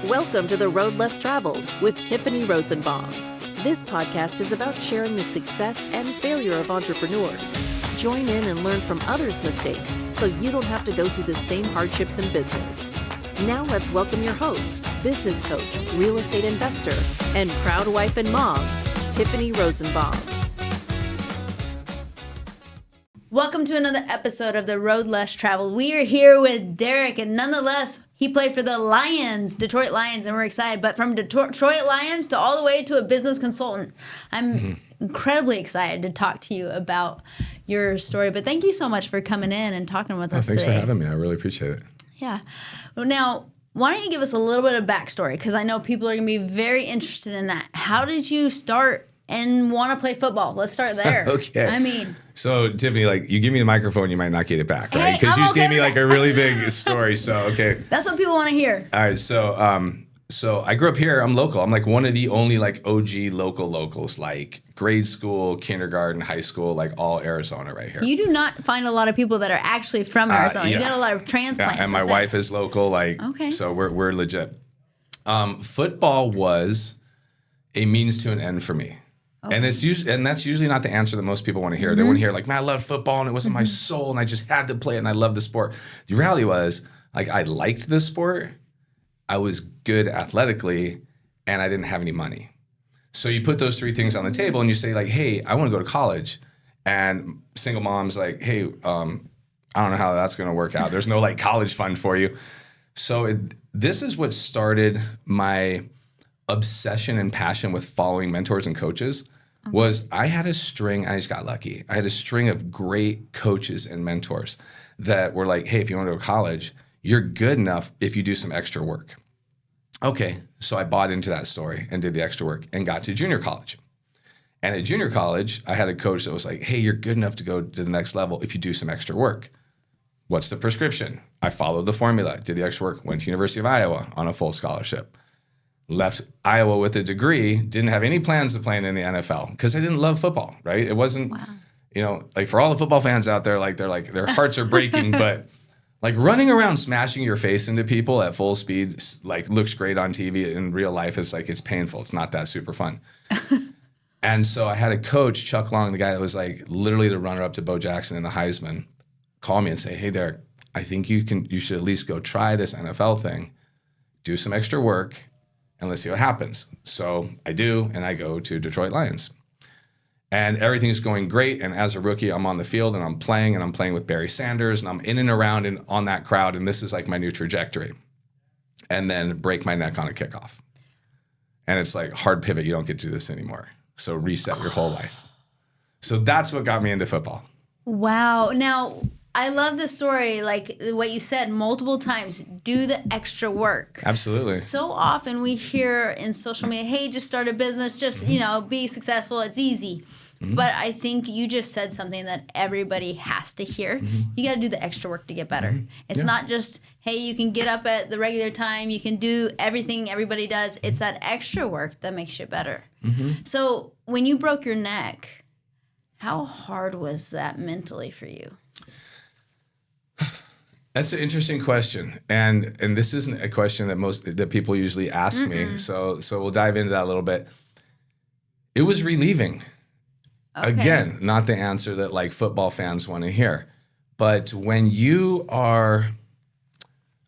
Welcome to The Road Less Traveled with Tiffany Rosenbaum. This podcast is about sharing the success and failure of entrepreneurs. Join in and learn from others' mistakes so you don't have to go through the same hardships in business. Now let's welcome your host, business coach, real estate investor, and proud wife and mom, Tiffany Rosenbaum. Welcome to another episode of The Road Less Traveled. We are here with Derek, and nonetheless, he played for the Lions, Detroit Lions, and we're excited. But from Detroit Lions to all the way to a business consultant, I'm incredibly excited to talk to you about your story. But thank you so much for coming in and talking with us Thanks today. for having me. I really appreciate it. Yeah. Well, now, why don't you give us a little bit of backstory? Because I know people are going to be very interested in that. How did you start and want to play football? Let's start there. Okay. So, Tiffany, like, you give me the microphone, you might not get it back, right? Hey, Because you just okay gave me, with like, a really big story. So, okay. That's what people want to hear. All right. So I grew up here. I'm local. I'm, like, one of the only, like, OG locals, like, grade school, kindergarten, high school, like, all Arizona right here. You do not find a lot of people that are actually from Arizona. Yeah. You got a lot of transplants. Yeah, and my wife is local, like, Okay. So we're legit. Football was a means to an end for me. Okay. And that's usually not the answer that most people want to hear. They want to hear, like, man, I love football and it wasn't my soul and I just had to play it and I love the sport. The reality was, like, I liked the sport, I was good athletically, and I didn't have any money. So you put those three things on the table and you say, like, hey, I want to go to college. And single mom's like, hey, I don't know how that's going to work out. There's no, like, college fund for you. So this is what started my obsession and passion with following mentors and coaches. Was I had a string, I just got lucky. I had a string of great coaches and mentors that were like, hey, if you want to go to college, you're good enough if you do some extra work. Okay, so I bought into that story and did the extra work and got to junior college. And at junior college, I had a coach that was like, hey, you're good enough to go to the next level if you do some extra work. What's the prescription? I followed the formula, did the extra work, went to University of Iowa on a full scholarship. Left Iowa with a degree, didn't have any plans to play in the NFL because I didn't love football, right? It wasn't, like, for all the football fans out there, like, their hearts are breaking, but, like, running around smashing your face into people at full speed, like, looks great on TV. In real life, it's like, it's painful. It's not that super fun. And so I had a coach, Chuck Long, the guy that was, like, literally the runner-up to Bo Jackson in the Heisman, call me and say, hey, Derek, I think you should at least go try this NFL thing, do some extra work, and let's see what happens. So I do, and I go to Detroit Lions. And everything's going great, and as a rookie, I'm on the field, and I'm playing with Barry Sanders, and I'm in and around and on that crowd, and this is, like, my new trajectory. And then break my neck on a kickoff. And it's like, hard pivot, you don't get to do this anymore. So reset your whole life. So that's what got me into football. Wow. Now, I love the story, like what you said multiple times, do the extra work. Absolutely. So often we hear in social media, hey, just start a business, just, be successful, it's easy. But I think you just said something that everybody has to hear. You got to do the extra work to get better. It's not just, hey, you can get up at the regular time, you can do everything everybody does. It's that extra work that makes you better. So when you broke your neck, how hard was that mentally for you? That's an interesting question, and this isn't a question that people usually ask me. So we'll dive into that a little bit. It was relieving. Okay. Again, not the answer that, like, football fans want to hear, but when you are,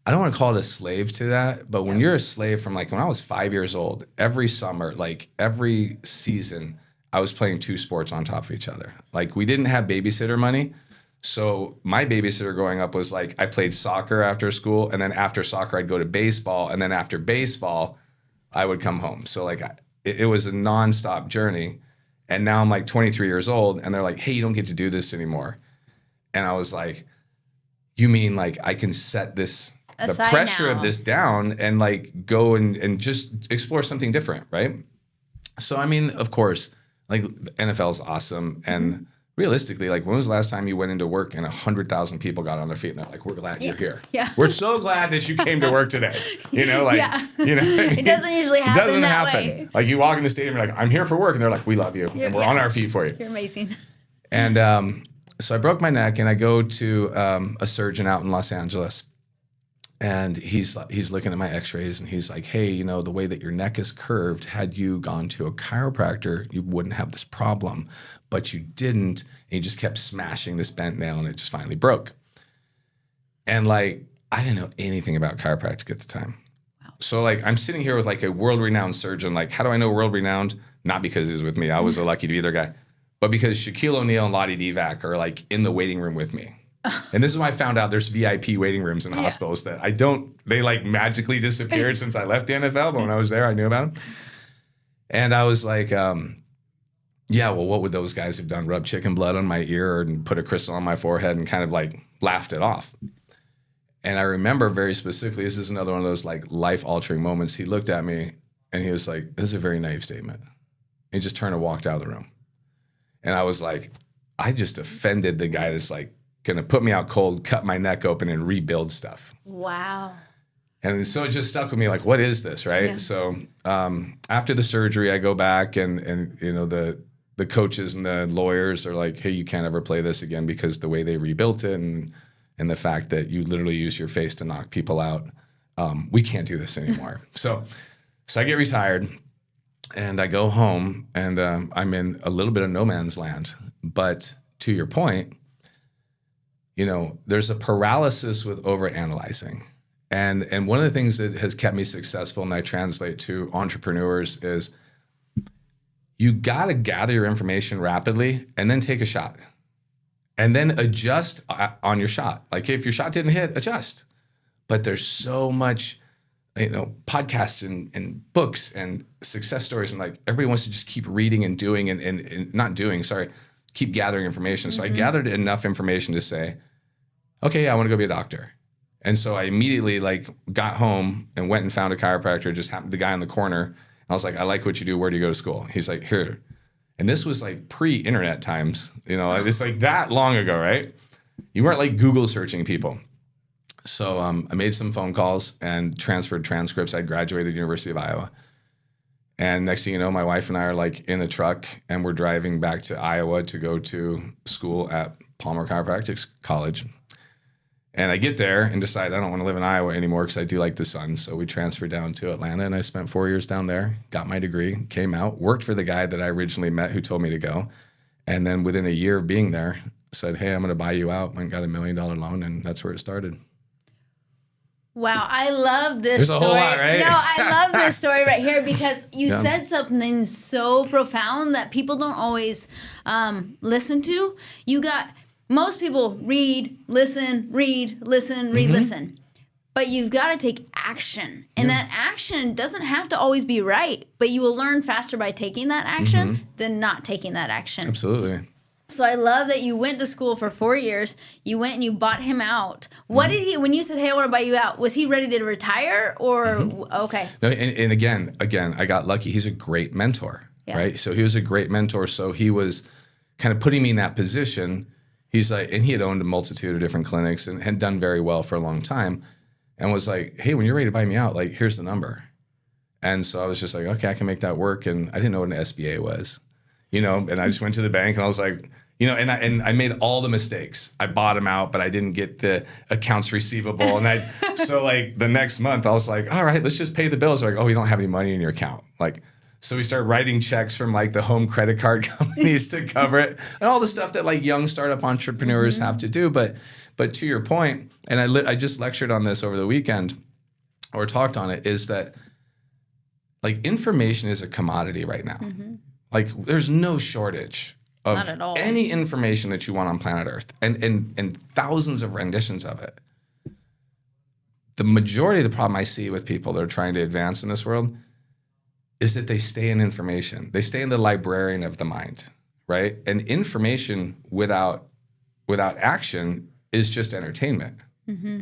I don't want to call it a slave to that, but when you're a slave from, like, when I was 5 years old, every summer, like, every season, I was playing two sports on top of each other. Like, we didn't have babysitter money. So my babysitter growing up was, like, I played soccer after school, and then after soccer, I'd go to baseball, and then after baseball, I would come home. So, like, it was a nonstop journey. And now I'm, like, 23 years old, and they're like, hey, you don't get to do this anymore. And I was like, you mean, like, I can set this, the pressure of this down and, like, go and just explore something different, right? So, I mean, of course, like, the NFL is awesome, and realistically, like, when was the last time you went into work and 100,000 people got on their feet and they're like, we're glad you're here. Yeah. We're so glad that you came to work today. Like, I mean? It doesn't usually happen. It doesn't happen. Way. Like, you walk in the stadium, you're like, I'm here for work. And they're like, we love you. And we're on our feet for you. You're amazing. And so I broke my neck and I go to a surgeon out in Los Angeles. And he's looking at my x-rays and he's like, hey, you know, the way that your neck is curved, had you gone to a chiropractor, you wouldn't have this problem, but you didn't. And he just kept smashing this bent nail and it just finally broke. And like, I didn't know anything about chiropractic at the time. Wow. So like, I'm sitting here with like a world-renowned surgeon. Like, how do I know world-renowned? Not because he was with me. I was lucky to be their guy, but because Shaquille O'Neal and Lottie Divac are like in the waiting room with me. And this is when I found out there's VIP waiting rooms in hospitals that they like magically disappeared since I left the NFL. But when I was there, I knew about them. And I was like, yeah, well, what would those guys have done? Rub chicken blood on my ear and put a crystal on my forehead and kind of like laughed it off. And I remember very specifically, this is another one of those like life altering moments. He looked at me and he was like, this is a very naive statement. He just turned and walked out of the room. And I was like, I just offended the guy that's like, gonna put me out cold, cut my neck open, and rebuild stuff. Wow. And so it just stuck with me, like, what is this, right? Yeah. So after the surgery, I go back and you know, the coaches and the lawyers are like, hey, you can't ever play this again because the way they rebuilt it and the fact that you literally use your face to knock people out, we can't do this anymore. So I get retired and I go home and I'm in a little bit of no man's land. But to your point, you know, there's a paralysis with overanalyzing. And one of the things that has kept me successful and I translate to entrepreneurs is you got to gather your information rapidly and then take a shot and then adjust on your shot. Like if your shot didn't hit, adjust. But there's so much, you know, podcasts and books and success stories. And like everybody wants to just keep reading and doing and not doing, sorry, keep gathering information. So I gathered enough information to say, okay, yeah, I want to go be a doctor. And so I immediately like got home and went and found a chiropractor, just happened the guy on the corner. I was like, I like what you do. Where do you go to school? He's like, here. And this was like pre-internet times, you know, it's like that long ago, right? You weren't like Google searching people. So I made some phone calls and transferred transcripts. I graduated University of Iowa. And next thing you know, my wife and I are like in a truck and we're driving back to Iowa to go to school at Palmer Chiropractic College. And I get there and decide I don't want to live in Iowa anymore because I do like the sun. So we transferred down to Atlanta and I spent 4 years down there, got my degree, came out, worked for the guy that I originally met who told me to go. And then within a year of being there, said, hey, I'm going to buy you out. Went and got $1 million loan and that's where it started. Wow, I love this There's story. A whole lot, right? No, I love this story right here because you said something so profound that people don't always listen to. Most people read, listen, listen. But you've got to take action. And that action doesn't have to always be right, but you will learn faster by taking that action than not taking that action. Absolutely. So I love that you went to school for 4 years. You went and you bought him out. What did he, when you said, hey, I want to buy you out, was he ready to retire or, okay. No, and again, I got lucky. He's a great mentor, right? So he was a great mentor. So he was kind of putting me in that position. He's like, and he had owned a multitude of different clinics and had done very well for a long time and was like, hey, when you're ready to buy me out, like, here's the number. And so I was just like, okay, I can make that work. And I didn't know what an SBA was, you know, and I just went to the bank and I was like, you know, and I made all the mistakes. I bought him out, but I didn't get the accounts receivable. And so like the next month I was like, all right, let's just pay the bills. They're like, oh, you don't have any money in your account. Like, so we started writing checks from like the home credit card companies to cover it and all the stuff that like young startup entrepreneurs have to do. But to your point, and I just lectured on this over the weekend or talked on it, is that like information is a commodity right now. Like there's no shortage of any information that you want on planet Earth and thousands of renditions of it. The majority of the problem I see with people that are trying to advance in this world is that they stay in information. They stay in the librarian of the mind, right? And information without action is just entertainment.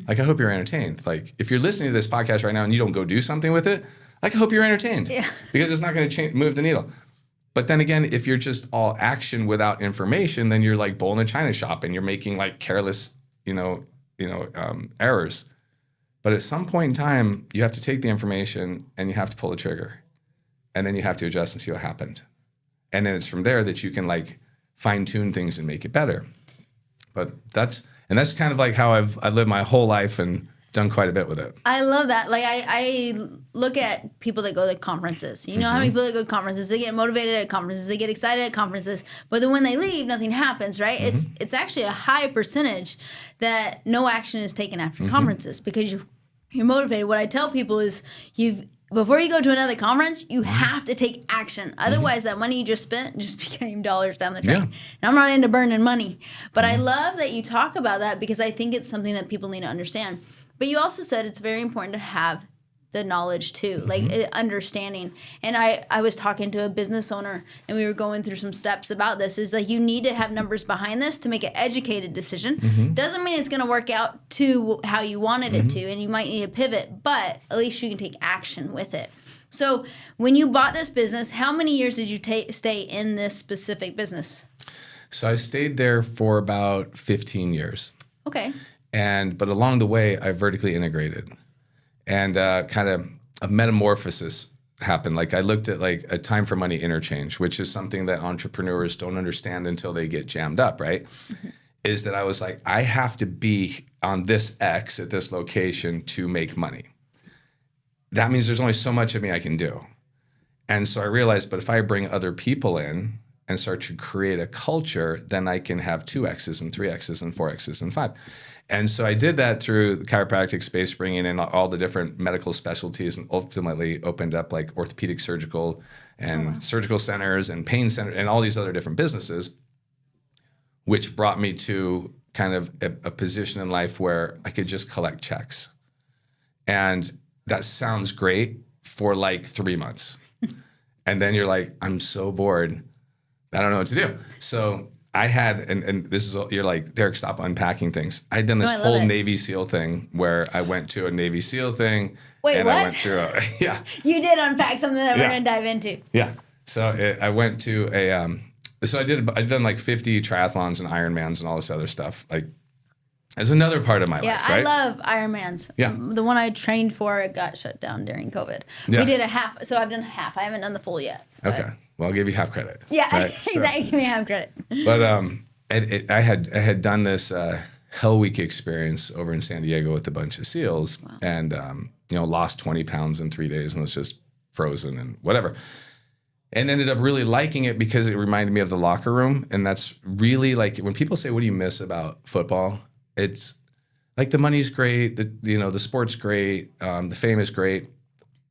Like, I hope you're entertained. Like, if you're listening to this podcast right now and you don't go do something with it, like, I hope you're entertained because it's not going to move the needle. But then again, if you're just all action without information, then you're like bull in a china shop and you're making like careless, errors. But at some point in time, you have to take the information and you have to pull the trigger. And then you have to adjust and see what happened. And then it's from there that you can like fine tune things and make it better. But that's kind of like how I've lived my whole life and done quite a bit with it. I love that. Like I look at people that go to conferences. You know how many people that go to conferences, they get motivated at conferences, they get excited at conferences, but then when they leave, nothing happens, right? It's actually a high percentage that no action is taken after conferences because you're motivated. What I tell people is before you go to another conference, you have to take action. Otherwise, that money you just spent just became dollars down the drain. Yeah. And I'm not into burning money. But I love that you talk about that because I think it's something that people need to understand. But you also said it's very important to have the knowledge too, like understanding. And I was talking to a business owner and we were going through some steps about this. Is like you need to have numbers behind this to make an educated decision. Doesn't mean it's going to work out to how you wanted it to, and you might need to pivot, but at least you can take action with it. So when you bought this business, how many years did you stay in this specific business? So I stayed there for about 15 years. Okay. But along the way, I vertically integrated, and kind of a metamorphosis happened. Like I looked at like a time for money interchange, which is something that entrepreneurs don't understand until they get jammed up, right? Is that I was like, I have to be on this X at this location to make money. That means there's only so much of me I can do. And so I realized, but if I bring other people in and start to create a culture, then I can have 2Xs and 3Xs and 4Xs and 5. And so I did that through the chiropractic space, bringing in all the different medical specialties, and ultimately opened up like orthopedic surgical and surgical centers and pain centers and all these other different businesses, which brought me to kind of a position in life where I could just collect checks. And that sounds great for like 3 months. And then you're like, I'm so bored. I don't know what to do. So I had, and this is, you're like, Derek, stop unpacking things. I'd done this whole Navy SEAL thing where I went to a Navy SEAL thing. Wait, and what? I went through yeah. You did unpack something that we're going to dive into. Yeah. So I went to I'd done like 50 triathlons and Ironmans and all this other stuff. Like, as another part of my life, right? I love Ironmans. Yeah. The one I trained for, it got shut down during COVID. Yeah. We did a half, so I've done half. I haven't done the full yet. Okay. Well, I'll give you half credit. Yeah, right? exactly. Give me half credit. But I had done this Hell Week experience over in San Diego with a bunch of SEALs, and lost 20 pounds in 3 days and was just frozen and whatever. And ended up really liking it because it reminded me of the locker room. And that's really like when people say, what do you miss about football? It's like the money's great, the sport's great, the fame is great,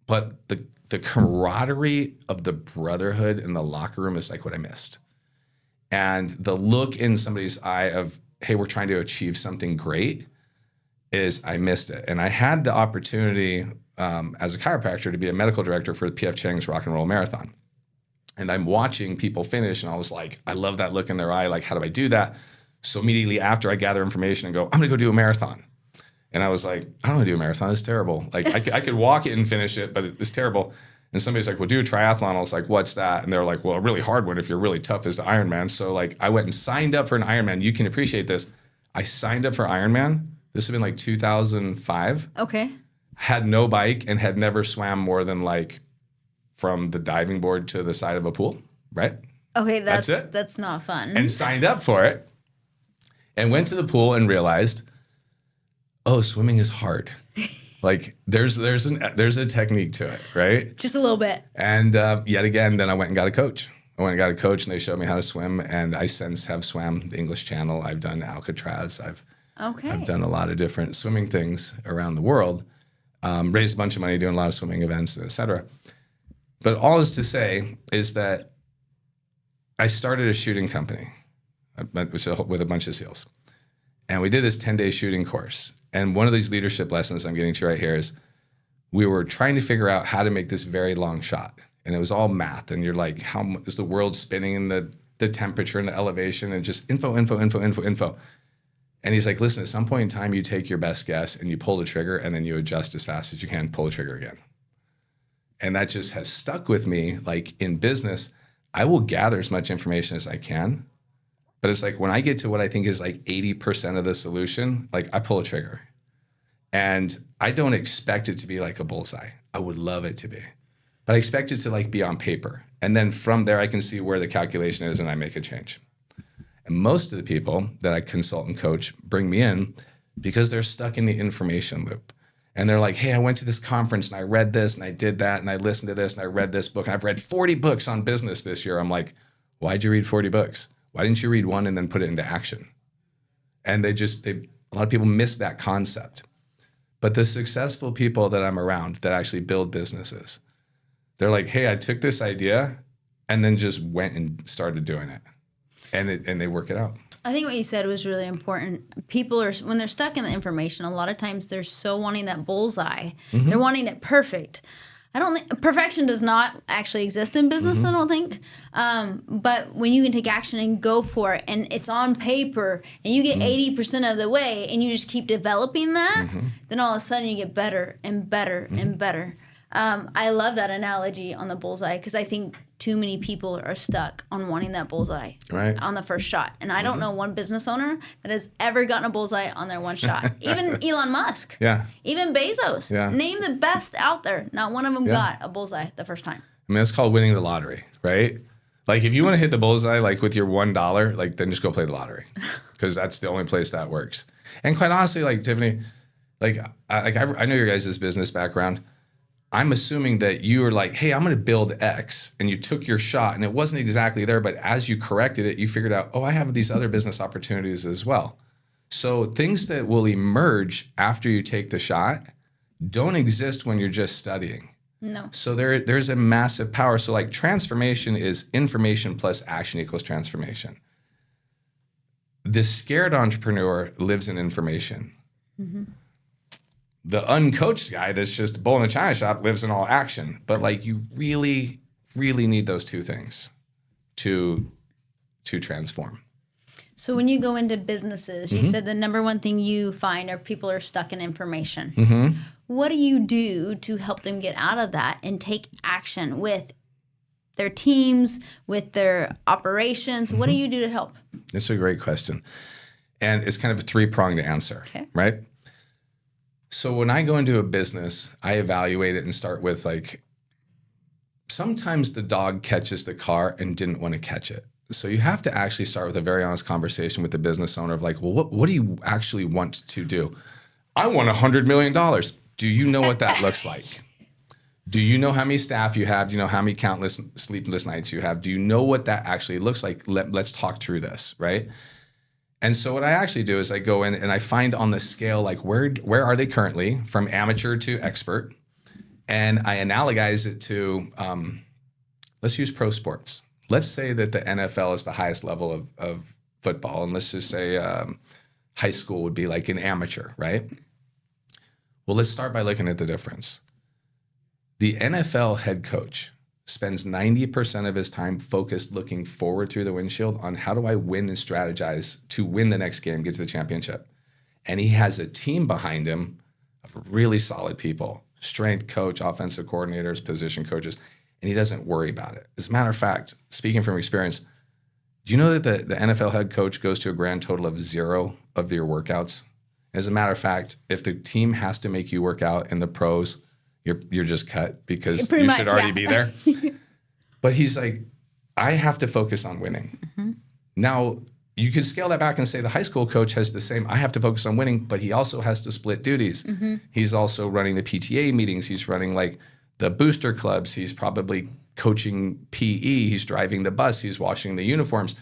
but the camaraderie of the brotherhood in the locker room is like what I missed. And the look in somebody's eye of, hey, we're trying to achieve something great, is I missed it. And I had the opportunity as a chiropractor to be a medical director for P.F. Chang's Rock and Roll Marathon. And I'm watching people finish, and I was like, I love that look in their eye. Like, how do I do that? So immediately after, I gather information and go, I'm going to go do a marathon. And I was like, I don't want to do a marathon. It's terrible. Like, I could walk it and finish it, but it was terrible. And somebody's like, well, do a triathlon. I was like, what's that? And they're like, well, a really hard one if you're really tough is the Ironman. So like, I went and signed up for an Ironman. You can appreciate this. I signed up for Ironman. This would have been like 2005. Okay. Had no bike and had never swam more than like from the diving board to the side of a pool, right? Okay, that's it. That's not fun. And signed up for it and went to the pool and realized, oh, swimming is hard. Like there's a technique to it, right? Just a little bit. And yet again, then I went and got a coach. And they showed me how to swim. And I since have swam the English Channel. I've done Alcatraz. I've done a lot of different swimming things around the world. Raised a bunch of money doing a lot of swimming events, et cetera. But all is to say is that I started a shooting company with a bunch of SEALs. And we did this 10-day shooting course. And one of these leadership lessons I'm getting to right here is we were trying to figure out how to make this very long shot. And it was all math. And you're like, how is the world spinning and the temperature and the elevation and just info. And he's like, listen, at some point in time, you take your best guess and you pull the trigger and then you adjust as fast as you can, pull the trigger again. And that just has stuck with me. Like in business, I will gather as much information as I can. But it's like when I get to what I think is like 80% of the solution, like I pull a trigger. And I don't expect it to be like a bullseye. I would love it to be. But I expect it to like be on paper. And then from there, I can see where the calculation is and I make a change. And most of the people that I consult and coach bring me in because they're stuck in the information loop. And they're like, hey, I went to this conference and I read this and I did that and I listened to this and I read this book and I've read 40 books on business this year. I'm like, why'd you read 40 books? Why didn't you read one and then put it into action? And a lot of people miss that concept. But the successful people that I'm around that actually build businesses, they're like, hey, I took this idea and then just went and started doing it. And they work it out. I think what you said was really important. People are, when they're stuck in the information, a lot of times they're so wanting that bullseye. Mm-hmm. They're wanting it perfect. I don't think perfection does not actually exist in business. Mm-hmm. I don't think. But when you can take action and go for it, and it's on paper, and you get 80% of the way, and you just keep developing that, then all of a sudden you get better and better and better. I love that analogy on the bullseye because I think too many people are stuck on wanting that bullseye on the first shot. And I don't know one business owner that has ever gotten a bullseye on their one shot. Even Elon Musk. Yeah. Even Bezos. Yeah. Name the best out there. Not one of them got a bullseye the first time. I mean, it's called winning the lottery, right? Like if you want to hit the bullseye, like with your $1, like then just go play the lottery because that's the only place that works. And quite honestly, like Tiffany, like I know your guys' business background. I'm assuming that you were like, hey, I'm going to build X, and you took your shot, and it wasn't exactly there, but as you corrected it, you figured out, oh, I have these other business opportunities as well. So things that will emerge after you take the shot don't exist when you're just studying. No. So there's a massive power. So like transformation is information plus action equals transformation. The scared entrepreneur lives in information. Mm-hmm. The uncoached guy that's just a bull in a china shop lives in all action. But like you really, really need those two things to transform. So when you go into businesses, you said the number one thing you find are people are stuck in information. What do you do to help them get out of that and take action with their teams, with their operations? What do you do to help? That's a great question. And it's kind of a three-pronged answer, right? So when I go into a business, I evaluate it and start with like, sometimes the dog catches the car and didn't want to catch it. So you have to actually start with a very honest conversation with the business owner of like, well, what do you actually want to do? I want $100 million. Do you know what that looks like? Do you know how many staff you have? Do you know how many countless sleepless nights you have? Do you know what that actually looks like? Let's talk through this, right? And so what I actually do is I go in and I find on the scale, like where are they currently from amateur to expert? And I analogize it to, let's use pro sports. Let's say that the NFL is the highest level of football. And let's just say high school would be like an amateur, right? Well, let's start by looking at the difference. The NFL head coach spends 90% of his time focused looking forward through the windshield on how do I win and strategize to win the next game, get to the championship. And he has a team behind him of really solid people, strength coach, offensive coordinators, position coaches, and he doesn't worry about it. As a matter of fact, speaking from experience, do you know that the NFL head coach goes to a grand total of 0 of your workouts? As a matter of fact, if the team has to make you work out in the pros, you're just cut because you should already be there. But he's like, I have to focus on winning. Now, you could scale that back and say the high school coach has the same, I have to focus on winning, but he also has to split duties. He's also running the PTA meetings. He's running like the booster clubs. He's probably coaching PE. He's driving the bus. He's washing the uniforms.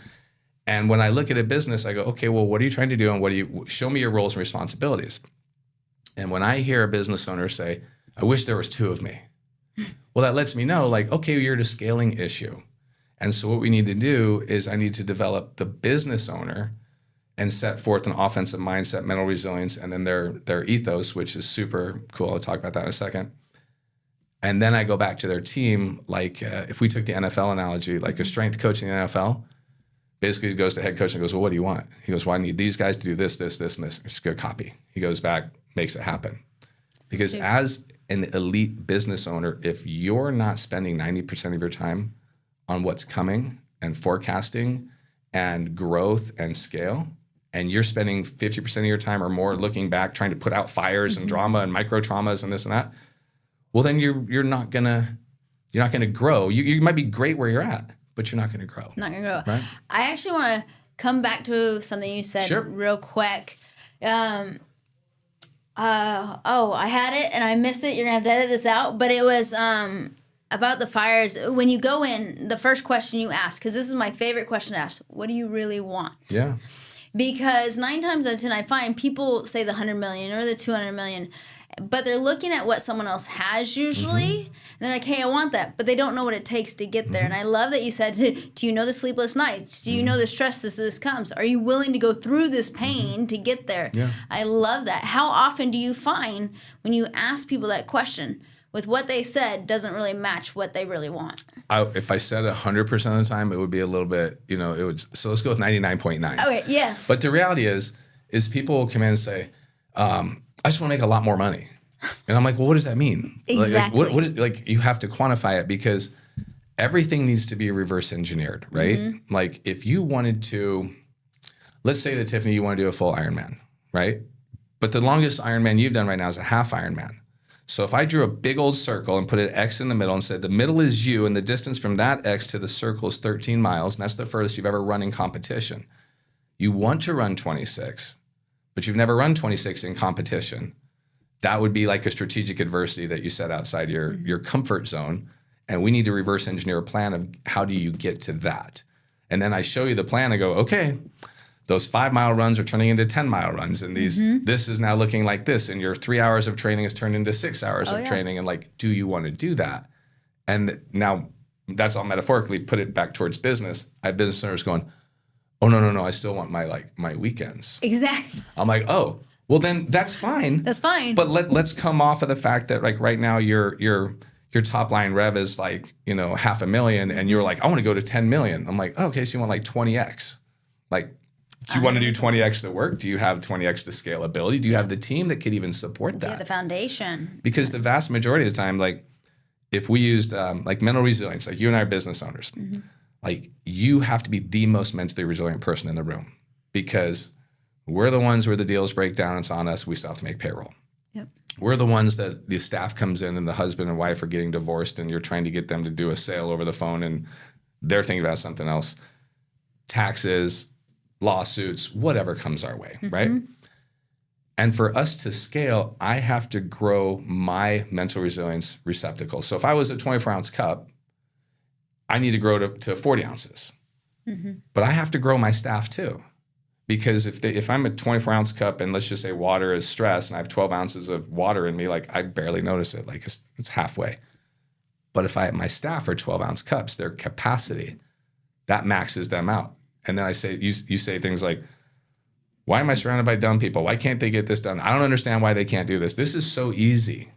And when I look at a business, I go, okay, well, what are you trying to do? And show me your roles and responsibilities. And when I hear a business owner say, I wish there was 2 of me. Well, that lets me know like, okay, you're at a scaling issue. And so what we need to do is I need to develop the business owner and set forth an offensive mindset, mental resilience, and then their ethos, which is super cool. I'll talk about that in a second. And then I go back to their team. Like if we took the NFL analogy, like a strength coach in the NFL, basically goes to the head coach and goes, well, what do you want? He goes, well, I need these guys to do this, this, this, and this. Just go copy. He goes back, makes it happen. Because as an elite business owner, if you're not spending 90% of your time on what's coming and forecasting and growth and scale, and you're spending 50% of your time or more looking back, trying to put out fires and drama and micro traumas and this and that, well, then you're not gonna grow. You might be great where you're at, but you're not gonna grow. Not gonna grow. Right? I actually want to come back to something you said real quick. I had it and I missed it. You're gonna have to edit this out. But it was about the fires. When you go in, the first question you ask, because this is my favorite question to ask: what do you really want? Yeah. Because 9 times out of 10, I find people say the 100 million or the 200 million, but they're looking at what someone else has usually. And they're like, hey, I want that. But they don't know what it takes to get there. And I love that you said, do you know the sleepless nights? Do you know the stress this comes? Are you willing to go through this pain to get there? Yeah. I love that. How often do you find when you ask people that question, with what they said doesn't really match what they really want? If I said 100% of the time, it would be a little bit, it would, so let's go with 99.9. Okay, yes. But the reality is people will come in and say, I just want to make a lot more money. And I'm like, well, what does that mean? Exactly. Like you have to quantify it, because everything needs to be reverse engineered, right? Like if you wanted to, let's say that Tiffany, you want to do a full Ironman, right? But the longest Ironman you've done right now is a half Ironman. So if I drew a big old circle and put an X in the middle and said the middle is you and the distance from that X to the circle is 13 miles, and that's the furthest you've ever run in competition. You want to run 26, but you've never run 26 in competition. That would be like a strategic adversity that you set outside your comfort zone. And we need to reverse engineer a plan of how do you get to that? And then I show you the plan and go, okay, those 5-mile runs are turning into 10-mile runs. And this is now looking like this. And your 3 hours of training is turned into 6 hours of training. And like, do you want to do that? And now that's all metaphorically, put it back towards business. I have business owners going, oh, no, I still want my weekends. Exactly. I'm like, oh, well then that's fine. That's fine. But let's come off of the fact that like right now your top line rev is like, $500,000 and you're like, I want to go to 10 million. I'm like, oh, okay, so you want like 20x. Like, do you want to do 20x the work? Do you have 20x the scalability? Do you have the team that could even support that? Yeah, the foundation. Because the vast majority of the time, like if we used like mental resilience, like you and I are business owners, like you have to be the most mentally resilient person in the room, because we're the ones where the deals break down. It's on us. We still have to make payroll. Yep. We're the ones that the staff comes in and the husband and wife are getting divorced and you're trying to get them to do a sale over the phone and they're thinking about something else. Taxes, lawsuits, whatever comes our way, right? And for us to scale, I have to grow my mental resilience receptacle. So if I was a 24-ounce cup, I need to grow to 40 ounces. But I have to grow my staff too. Because if I'm a 24-ounce cup and let's just say water is stress and I have 12 ounces of water in me, like I barely notice it, like it's halfway. But if my staff are 12-ounce cups, their capacity, that maxes them out. And then I say, you say things like, why am I surrounded by dumb people? Why can't they get this done? I don't understand why they can't do this. This is so easy.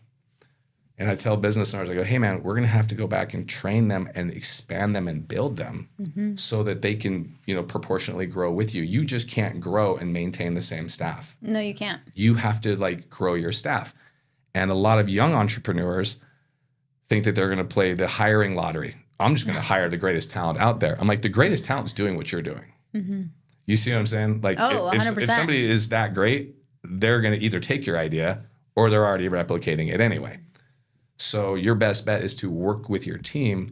And I tell business owners, I go, hey man, we're going to have to go back and train them and expand them and build them so that they can, proportionately grow with you. You just can't grow and maintain the same staff. No, you can't. You have to like grow your staff. And a lot of young entrepreneurs think that they're going to play the hiring lottery. I'm just going to hire the greatest talent out there. I'm like, the greatest talent is doing what you're doing. You see what I'm saying? Like, if somebody is that great, they're going to either take your idea or they're already replicating it anyway. So your best bet is to work with your team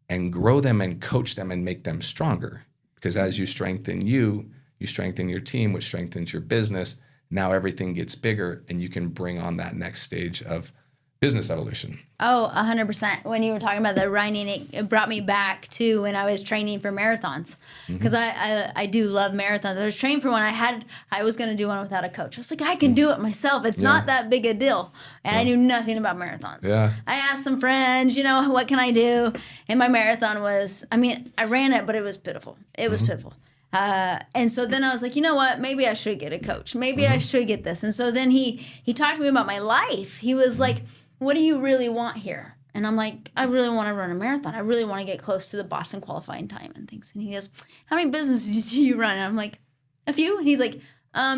and grow them and coach them and make them stronger. Because as you strengthen you strengthen your team, which strengthens your business. Now everything gets bigger and you can bring on that next stage of business evolution. Oh, 100%. When you were talking about the running, it brought me back to when I was training for marathons, because I do love marathons. I was training for one. I was going to do one without a coach. I was like, I can do it myself. It's not that big a deal. And I knew nothing about marathons. Yeah. I asked some friends, what can I do? And my marathon was, I ran it, but it was pitiful. It was pitiful. And so then I was like, you know what? Maybe I should get a coach. Maybe I should get this. And so then he talked to me about my life. He was like, what do you really want here? And I'm like, I really want to run a marathon. I really want to get close to the Boston qualifying time and things. And he goes, how many businesses do you run? And I'm like, a few. And he's like,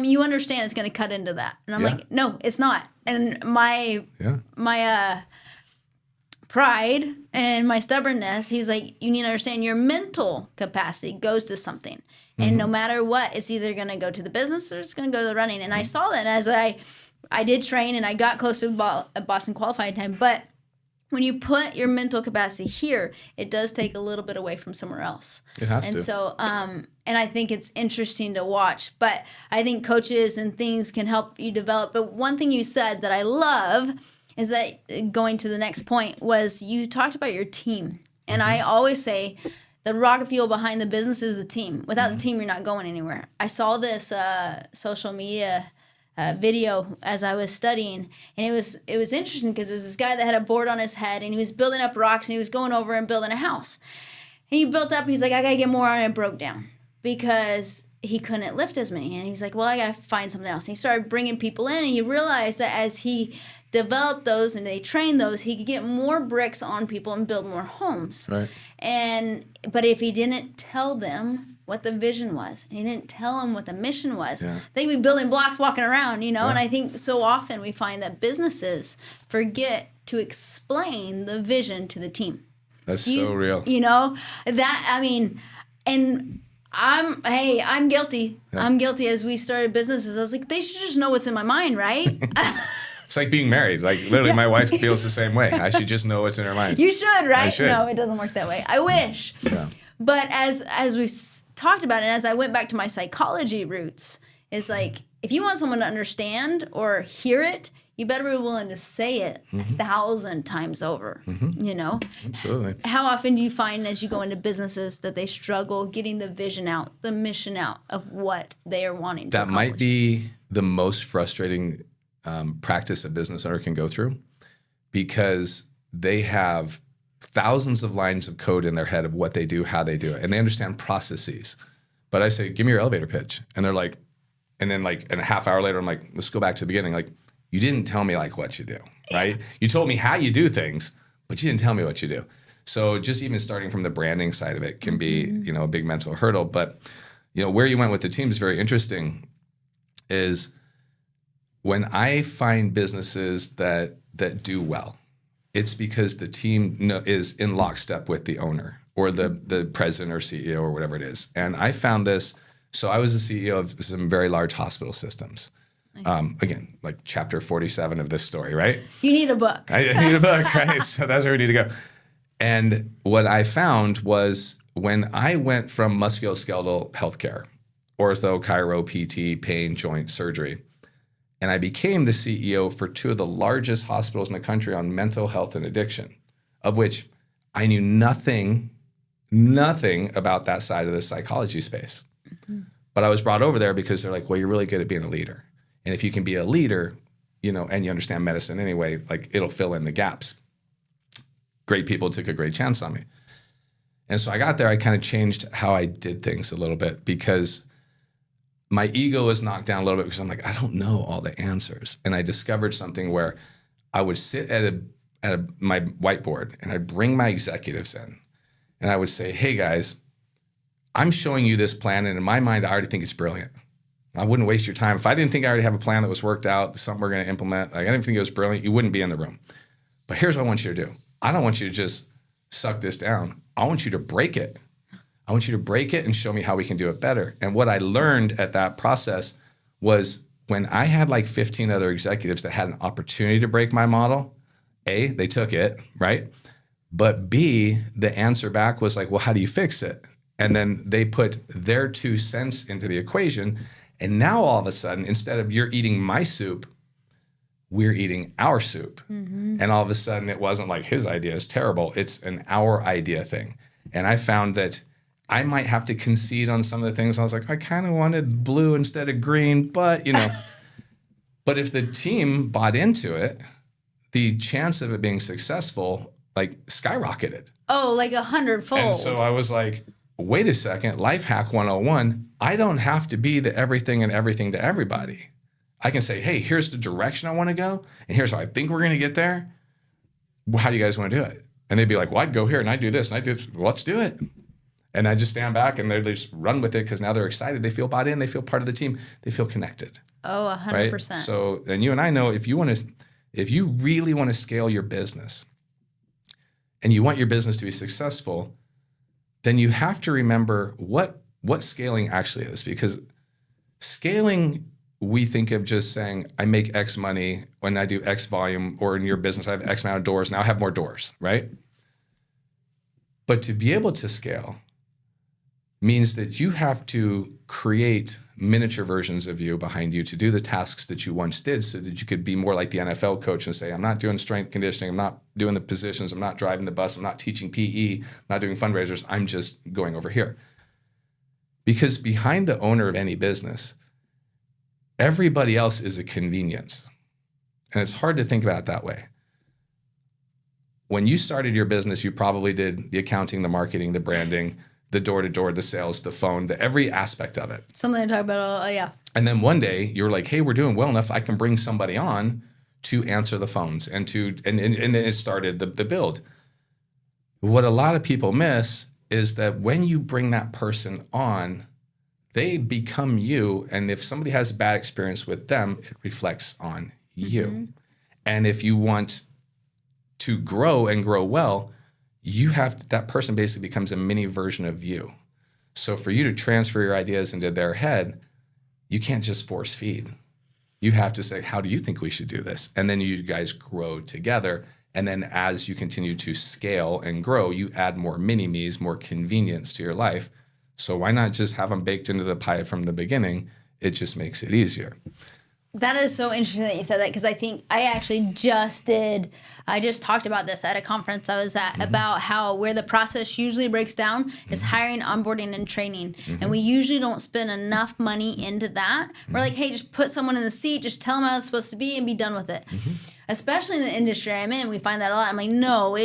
you understand it's going to cut into that. And I'm like, no, it's not. And my pride and my stubbornness, he's like, you need to understand your mental capacity goes to something. And no matter what, it's either going to go to the business or it's going to go to the running. And I saw that as I did train and I got close to a Boston qualifying time. But when you put your mental capacity here, it does take a little bit away from somewhere else. It has and to. So, and I think it's interesting to watch, but I think coaches and things can help you develop. But one thing you said that I love is that going to the next point was you talked about your team. And I always say the rocket fuel behind the business is the team. Without the team, you're not going anywhere. I saw this social media video as I was studying, and it was interesting because it was this guy that had a board on his head, and he was building up rocks, and he was going over and building a house. And he built up, and he's like, I gotta get more on it. It broke down because he couldn't lift as many. And he's like, well, I gotta find something else. And he started bringing people in, and he realized that as he developed those and they trained those, he could get more bricks on people and build more homes. Right. But if he didn't tell them what the vision was, and he didn't tell them what the mission was, they'd be building blocks walking around, you know. And I think so often we find that businesses forget to explain the vision to the team. That's so real. You know, that, I mean, and I'm guilty. Yeah. I'm guilty. As we started businesses, I was like, they should just know what's in my mind, right? It's like being married. Like, literally, my wife feels the same way. I should just know what's in her mind. You should, right? I should. No, it doesn't work that way. I wish. Yeah. But as we talked about it, and as I went back to my psychology roots, is like, if you want someone to understand or hear it, you better be willing to say it 1,000 times over, you know? Absolutely. How often do you find as you go into businesses that they struggle getting the vision out, the mission out of what they are wanting to accomplish? That might be the most frustrating practice a business owner can go through, because they have thousands of lines of code in their head of what they do, how they do it, and they understand processes. But I say, give me your elevator pitch. And they're like, and then like, and a half hour later, I'm like, let's go back to the beginning. Like, you didn't tell me like what you do, right? You told me how you do things, but you didn't tell me what you do. So just even starting from the branding side of it can be, you know, a big mental hurdle. But, you know, where you went with the team is very interesting. Is when I find businesses that do well, it's because the team is in lockstep with the owner or the president or CEO or whatever it is. And I found this. So I was the CEO of some very large hospital systems. Nice. Again, like chapter 47 of this story, right? You need a book. I need a book, right? So that's where we need to go. And what I found was when I went from musculoskeletal healthcare, ortho, chiro, PT, pain, joint, surgery, and I became the CEO for two of the largest hospitals in the country on mental health and addiction, of which I knew nothing about that side of the psychology space. But I was brought over there because they're like, well, you're really good at being a leader. And if you can be a leader, you know, and you understand medicine anyway, like it'll fill in the gaps. Great people took a great chance on me. And so I got there, I kind of changed how I did things a little bit because my ego was knocked down a little bit because I'm like, I don't know all the answers. And I discovered something where I would sit at my whiteboard and I'd bring my executives in and I would say, hey guys, I'm showing you this plan. And in my mind, I already think it's brilliant. I wouldn't waste your time. If I didn't think I already have a plan that was worked out, something we're going to implement, like I didn't think it was brilliant, you wouldn't be in the room. But here's what I want you to do. I don't want you to just suck this down. I want you to break it. I want you to break it and show me how we can do it better. And what I learned at that process was when I had like 15 other executives that had an opportunity to break my model, A, they took it, right? But B, the answer back was like, well, how do you fix it? And then they put their 2 cents into the equation. And now all of a sudden, instead of you're eating my soup, we're eating our soup. And all of a sudden it wasn't like his idea is terrible. It's an our idea thing. And I found that I might have to concede on some of the things. I was like, I kind of wanted blue instead of green, but you know, but if the team bought into it, the chance of it being successful like skyrocketed. Oh, like 100-fold. And so I was like, wait a second, life hack 101. I don't have to be the everything and everything to everybody. I can say, hey, here's the direction I want to go. And here's how I think we're going to get there. Well, how do you guys want to do it? And they'd be like, well, I'd go here and I'd do this and I'd do this. Well, let's do it. And I just stand back and they just run with it because now they're excited. They feel bought in. They feel part of the team. They feel connected. Oh, 100%. Right? So, and you and I know if you really want to scale your business and you want your business to be successful, then you have to remember what scaling actually is, because scaling we think of just saying, I make X money when I do X volume, or in your business, I have X amount of doors. Now I have more doors, right? But to be able to scale means that you have to create miniature versions of you behind you to do the tasks that you once did, so that you could be more like the NFL coach and say, I'm not doing strength conditioning, I'm not doing the positions, I'm not driving the bus, I'm not teaching PE, I'm not doing fundraisers, I'm just going over here. Because behind the owner of any business, everybody else is a convenience. And it's hard to think about it that way. When you started your business, you probably did the accounting, the marketing, the branding, the door-to-door, the sales, the phone, every aspect of it. Something to talk about, yeah. And then one day you're like, hey, we're doing well enough, I can bring somebody on to answer the phones and then it started the build. What a lot of people miss is that when you bring that person on, they become you. And if somebody has a bad experience with them, it reflects on you. And if you want to grow and grow well, that person basically becomes a mini version of you. So for you to transfer your ideas into their head, you can't just force feed. You have to say, how do you think we should do this? And then you guys grow together. And then as you continue to scale and grow, you add more mini-me's, more convenience to your life. So why not just have them baked into the pie from the beginning? It just makes it easier. That is so interesting that you said that, because I think I actually I just talked about this at a conference I was at, about how where the process usually breaks down is hiring, onboarding, and training. And we usually don't spend enough money into that. We're like, hey, just put someone in the seat, just tell them how it's supposed to be and be done with it. Especially in the industry I'm in, we find that a lot. I'm like, no,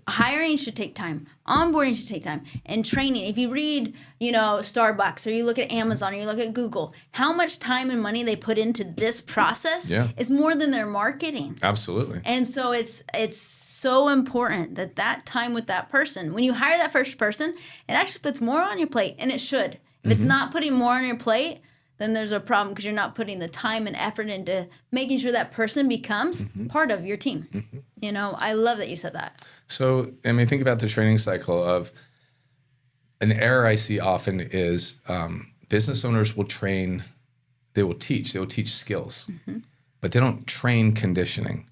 hiring should take time. Onboarding should take time. And training. If you read, Starbucks, or you look at Amazon, or you look at Google, how much time and money they put into this process is more than their marketing. Absolutely. And so it's so important that time with that person, when you hire that first person, it actually puts more on your plate, and it should. If it's not putting more on your plate, then there's a problem, because you're not putting the time and effort into making sure that person becomes part of your team. I love that you said that. So, think about the training cycle of an error I see often is business owners will train, they will teach skills, but they don't train conditioning.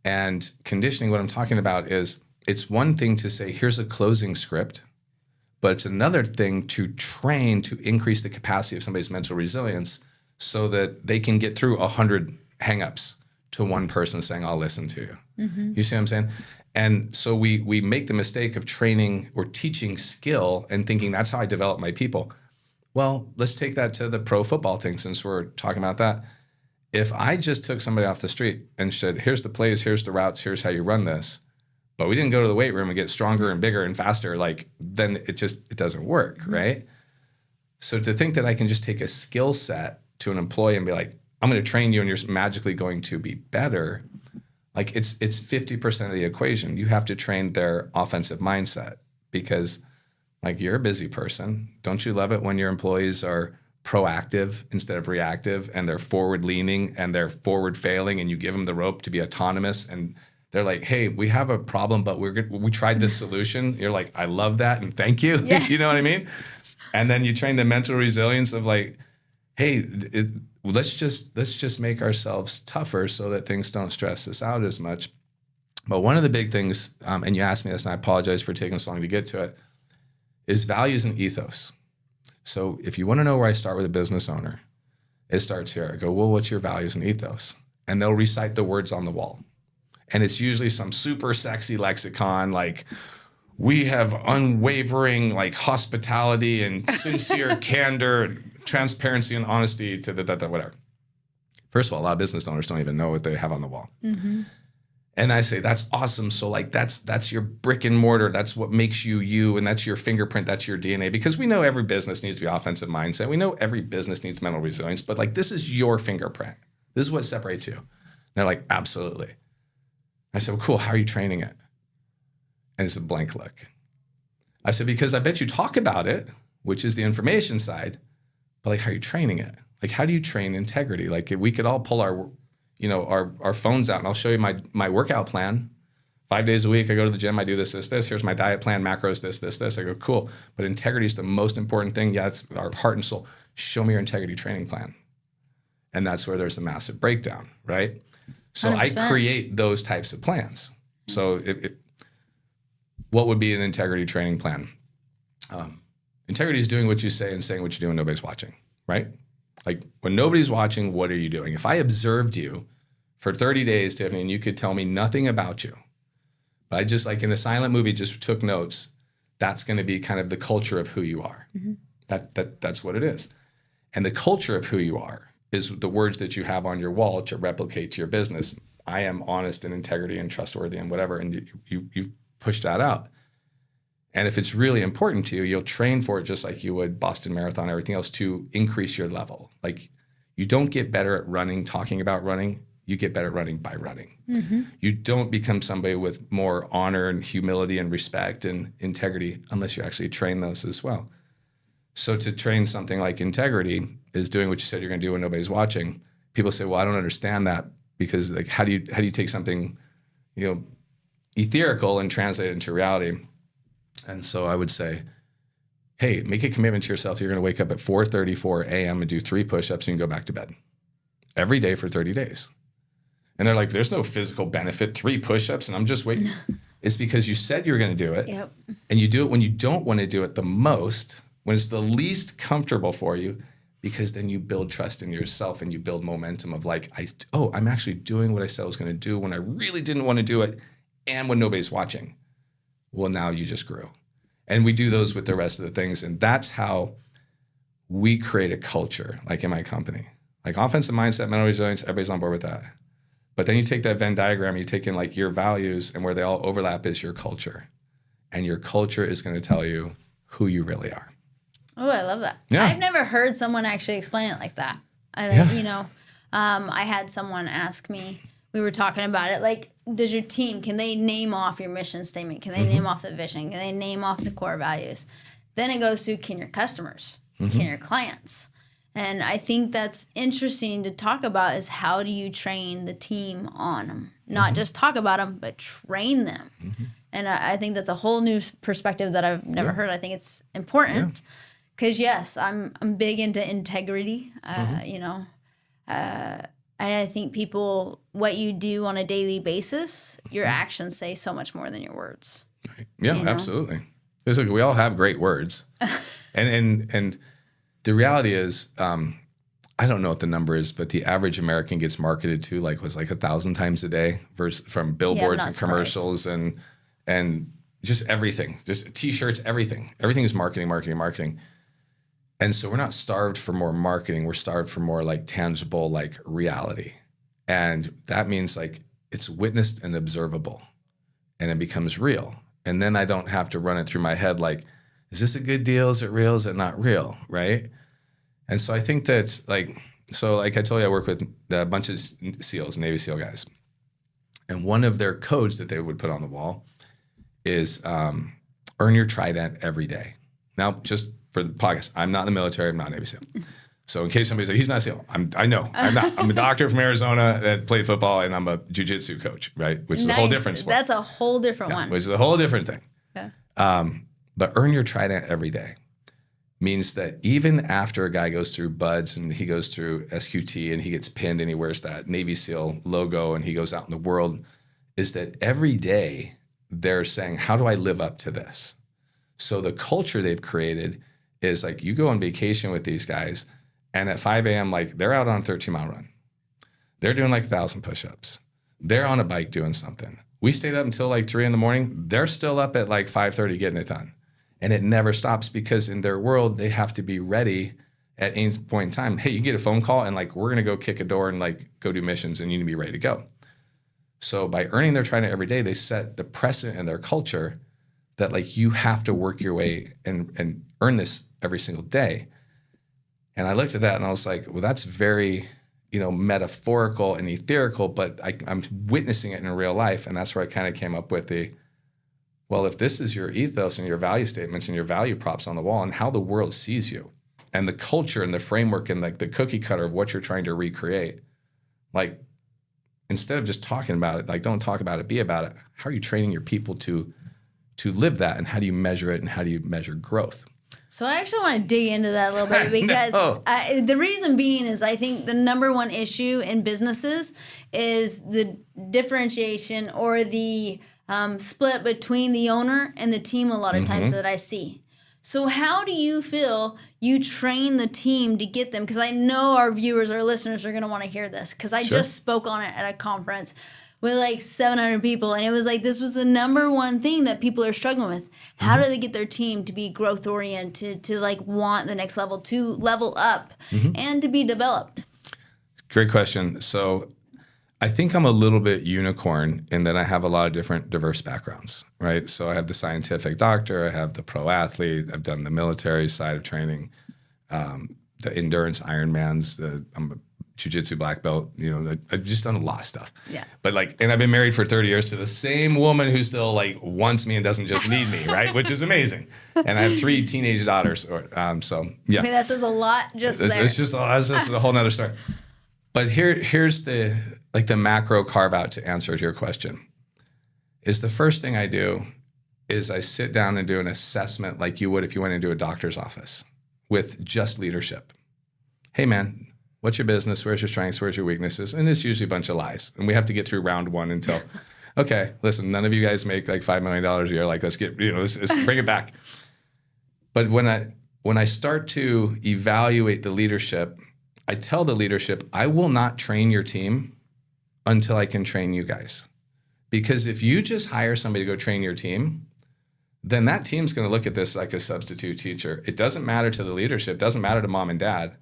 And conditioning, what I'm talking about is, it's one thing to say, here's a closing script, but it's another thing to train to increase the capacity of somebody's mental resilience so that they can get through 100 hangups to one person saying, I'll listen to you. You see what I'm saying? And so we make the mistake of training or teaching skill and thinking that's how I develop my people. Well, let's take that to the pro football thing, since we're talking about that. If I just took somebody off the street and said, here's the plays, here's the routes, here's how you run this, but we didn't go to the weight room and get stronger and bigger and faster, then it doesn't work, right? So to think that I can just take a skill set to an employee and be like, I'm going to train you and you're magically going to be better, it's 50% of the equation. You have to train their offensive mindset, because you're a busy person. Don't you love it when your employees are proactive instead of reactive, and they're forward leaning and they're forward failing, and you give them the rope to be autonomous, and they're like, hey, we have a problem, but we tried this solution. You're like, I love that, and thank you. Yes. You know what I mean? And then you train the mental resilience of hey, let's just make ourselves tougher so that things don't stress us out as much. But one of the big things, and you asked me this, and I apologize for taking so long to get to it, is values and ethos. So if you want to know where I start with a business owner, it starts here. I go, well, what's your values and ethos? And they'll recite the words on the wall. And it's usually some super sexy lexicon, we have unwavering hospitality and sincere candor, transparency and honesty to whatever. First of all, a lot of business owners don't even know what they have on the wall. And I say, that's awesome. So that's your brick and mortar. That's what makes you you. And that's your fingerprint. That's your DNA. Because we know every business needs to be offensive mindset. We know every business needs mental resilience. But this is your fingerprint. This is what separates you. And they're like, absolutely. I said, well, cool. How are you training it? And it's a blank look. I said, because I bet you talk about it, which is the information side, but how are you training it? How do you train integrity? If we could all pull our phones out, and I'll show you my workout plan. 5 days a week, I go to the gym, I do this. Here's my diet plan, macros, this. I go, cool. But integrity is the most important thing. Yeah, it's our heart and soul. Show me your integrity training plan. And that's where there's a massive breakdown, right? So 100%. I create those types of plans. So what would be an integrity training plan? Integrity is doing what you say and saying what you do when nobody's watching, right? Like when nobody's watching, what are you doing? If I observed you for 30 days, Tiffany, and you could tell me nothing about you, but I just like in a silent movie just took notes, that's going to be kind of the culture of who you are. That's what it is. And the culture of who you are is the words that you have on your wall to replicate to your business. I am honest and integrity and trustworthy and whatever. And you've pushed that out. And if it's really important to you, you'll train for it just like you would Boston Marathon, everything else to increase your level. Like you don't get better at running, talking about running. You get better at running by running. You don't become somebody with more honor and humility and respect and integrity unless you actually train those as well. So to train something like integrity is doing what you said you're going to do when nobody's watching. People say, well, I don't understand that because like, how do you take something, etherical and translate it into reality? And so I would say, hey, make a commitment to yourself. You're going to wake up at 4:34 a.m. and do 3 push-ups and you can go back to bed every day for 30 days. And they're like, there's no physical benefit, 3 push-ups, and I'm just waiting. It's because you said you're going to do it. Yep. And you do it when you don't want to do it the most, when it's the least comfortable for you, because then you build trust in yourself and you build momentum of like, I'm actually doing what I said I was going to do when I really didn't want to do it and when nobody's watching. Well, now you just grew. And we do those with the rest of the things. And that's how we create a culture, like in my company. Like offensive mindset, mental resilience, everybody's on board with that. But then you take that Venn diagram, you take in like your values, and where they all overlap is your culture. And your culture is going to tell you who you really are. Oh, I love that. Yeah. I've never heard someone actually explain it like that. I had someone ask me, we were talking about it, like, does your team, can they name off your mission statement? Can they name off the vision? Can they name off the core values? Then it goes to, can your customers? Can your clients? And I think that's interesting to talk about is how do you train the team on them? Not just talk about them, but train them. And I think that's a whole new perspective that I've never heard. I think it's important because, yes, I'm big into integrity. I think people, what you do on a daily basis, your actions say so much more than your words. Right. Yeah, absolutely. Look, we all have great words. and the reality is, I don't know what the number is, but the average American gets marketed to like 1,000 times a day from billboards and commercials and just everything, just T-shirts, everything. Everything is marketing. And so we're not starved for more marketing. We're starved for more like tangible, like reality. And that means like it's witnessed and observable and it becomes real. And then I don't have to run it through my head like, is this a good deal? Is it real? Is it not real? Right? And so I think that's like I told you, I work with a bunch of SEALs, Navy SEAL guys. And one of their codes that they would put on the wall is earn your trident every day. Now, just for the podcast, I'm not in the military. I'm not Navy SEAL. So in case somebody's like, he's not a SEAL, I know. I'm not. I'm a doctor from Arizona that played football, and I'm a jiu-jitsu coach, right? Which is a whole different sport. That's a whole different one. Which is a whole different thing. Okay. But earn your trident every day means that even after a guy goes through BUDS and he goes through SQT and he gets pinned and he wears that Navy SEAL logo and he goes out in the world, is that every day they're saying, how do I live up to this? So the culture they've created is like you go on vacation with these guys and at 5 a.m., like they're out on a 13-mile run. They're doing like 1,000 push-ups. They're on a bike doing something. We stayed up until like 3 a.m. They're still up at like 5:30 getting it done. And it never stops because in their world, they have to be ready at any point in time. Hey, you get a phone call and like, we're going to go kick a door and like go do missions and you need to be ready to go. So by earning their trident every day, they set the precedent in their culture that like you have to work your way and earn this every single day. And I looked at that and I was like, well, that's very, metaphorical and etherical, but I'm witnessing it in real life. And that's where I kind of came up with if this is your ethos and your value statements and your value props on the wall and how the world sees you and the culture and the framework and like the cookie cutter of what you're trying to recreate, like instead of just talking about it, like don't talk about it, be about it. How are you training your people to live that and how do you measure it and how do you measure growth? So I actually want to dig into that a little bit because the reason being is I think the number one issue in businesses is the differentiation or the split between the owner and the team a lot of times that I see. So how do you feel you train the team to get them? Because I know our viewers, our listeners are going to want to hear this because I just spoke on it at a conference with like 700 people. And it was like, this was the number one thing that people are struggling with. How do they get their team to be growth oriented, to like want the next level, to level up and to be developed? Great question. So I think I'm a little bit unicorn in that I have a lot of different diverse backgrounds, right? So I have the scientific doctor, I have the pro athlete, I've done the military side of training, the endurance Ironmans, I'm a jiu-jitsu black belt, I've just done a lot of stuff. Yeah. But and I've been married for 30 years to the same woman who still like wants me and doesn't just need me, right? Which is amazing. And I have 3 teenage daughters. So yeah. I mean, that says a lot just there. It's just a whole nother story. But here's the macro carve out to answer your question. Is the first thing I do is I sit down and do an assessment like you would if you went into a doctor's office with just leadership. Hey man, what's your business? Where's your strengths? Where's your weaknesses? And it's usually a bunch of lies. And we have to get through round 1 until, okay, listen, none of you guys make like $5 million a year. Like, let's get, let's bring it back. But when I start to evaluate the leadership, I tell the leadership, I will not train your team until I can train you guys. Because if you just hire somebody to go train your team, then that team's going to look at this like a substitute teacher. It doesn't matter to the leadership, doesn't matter to mom and dad,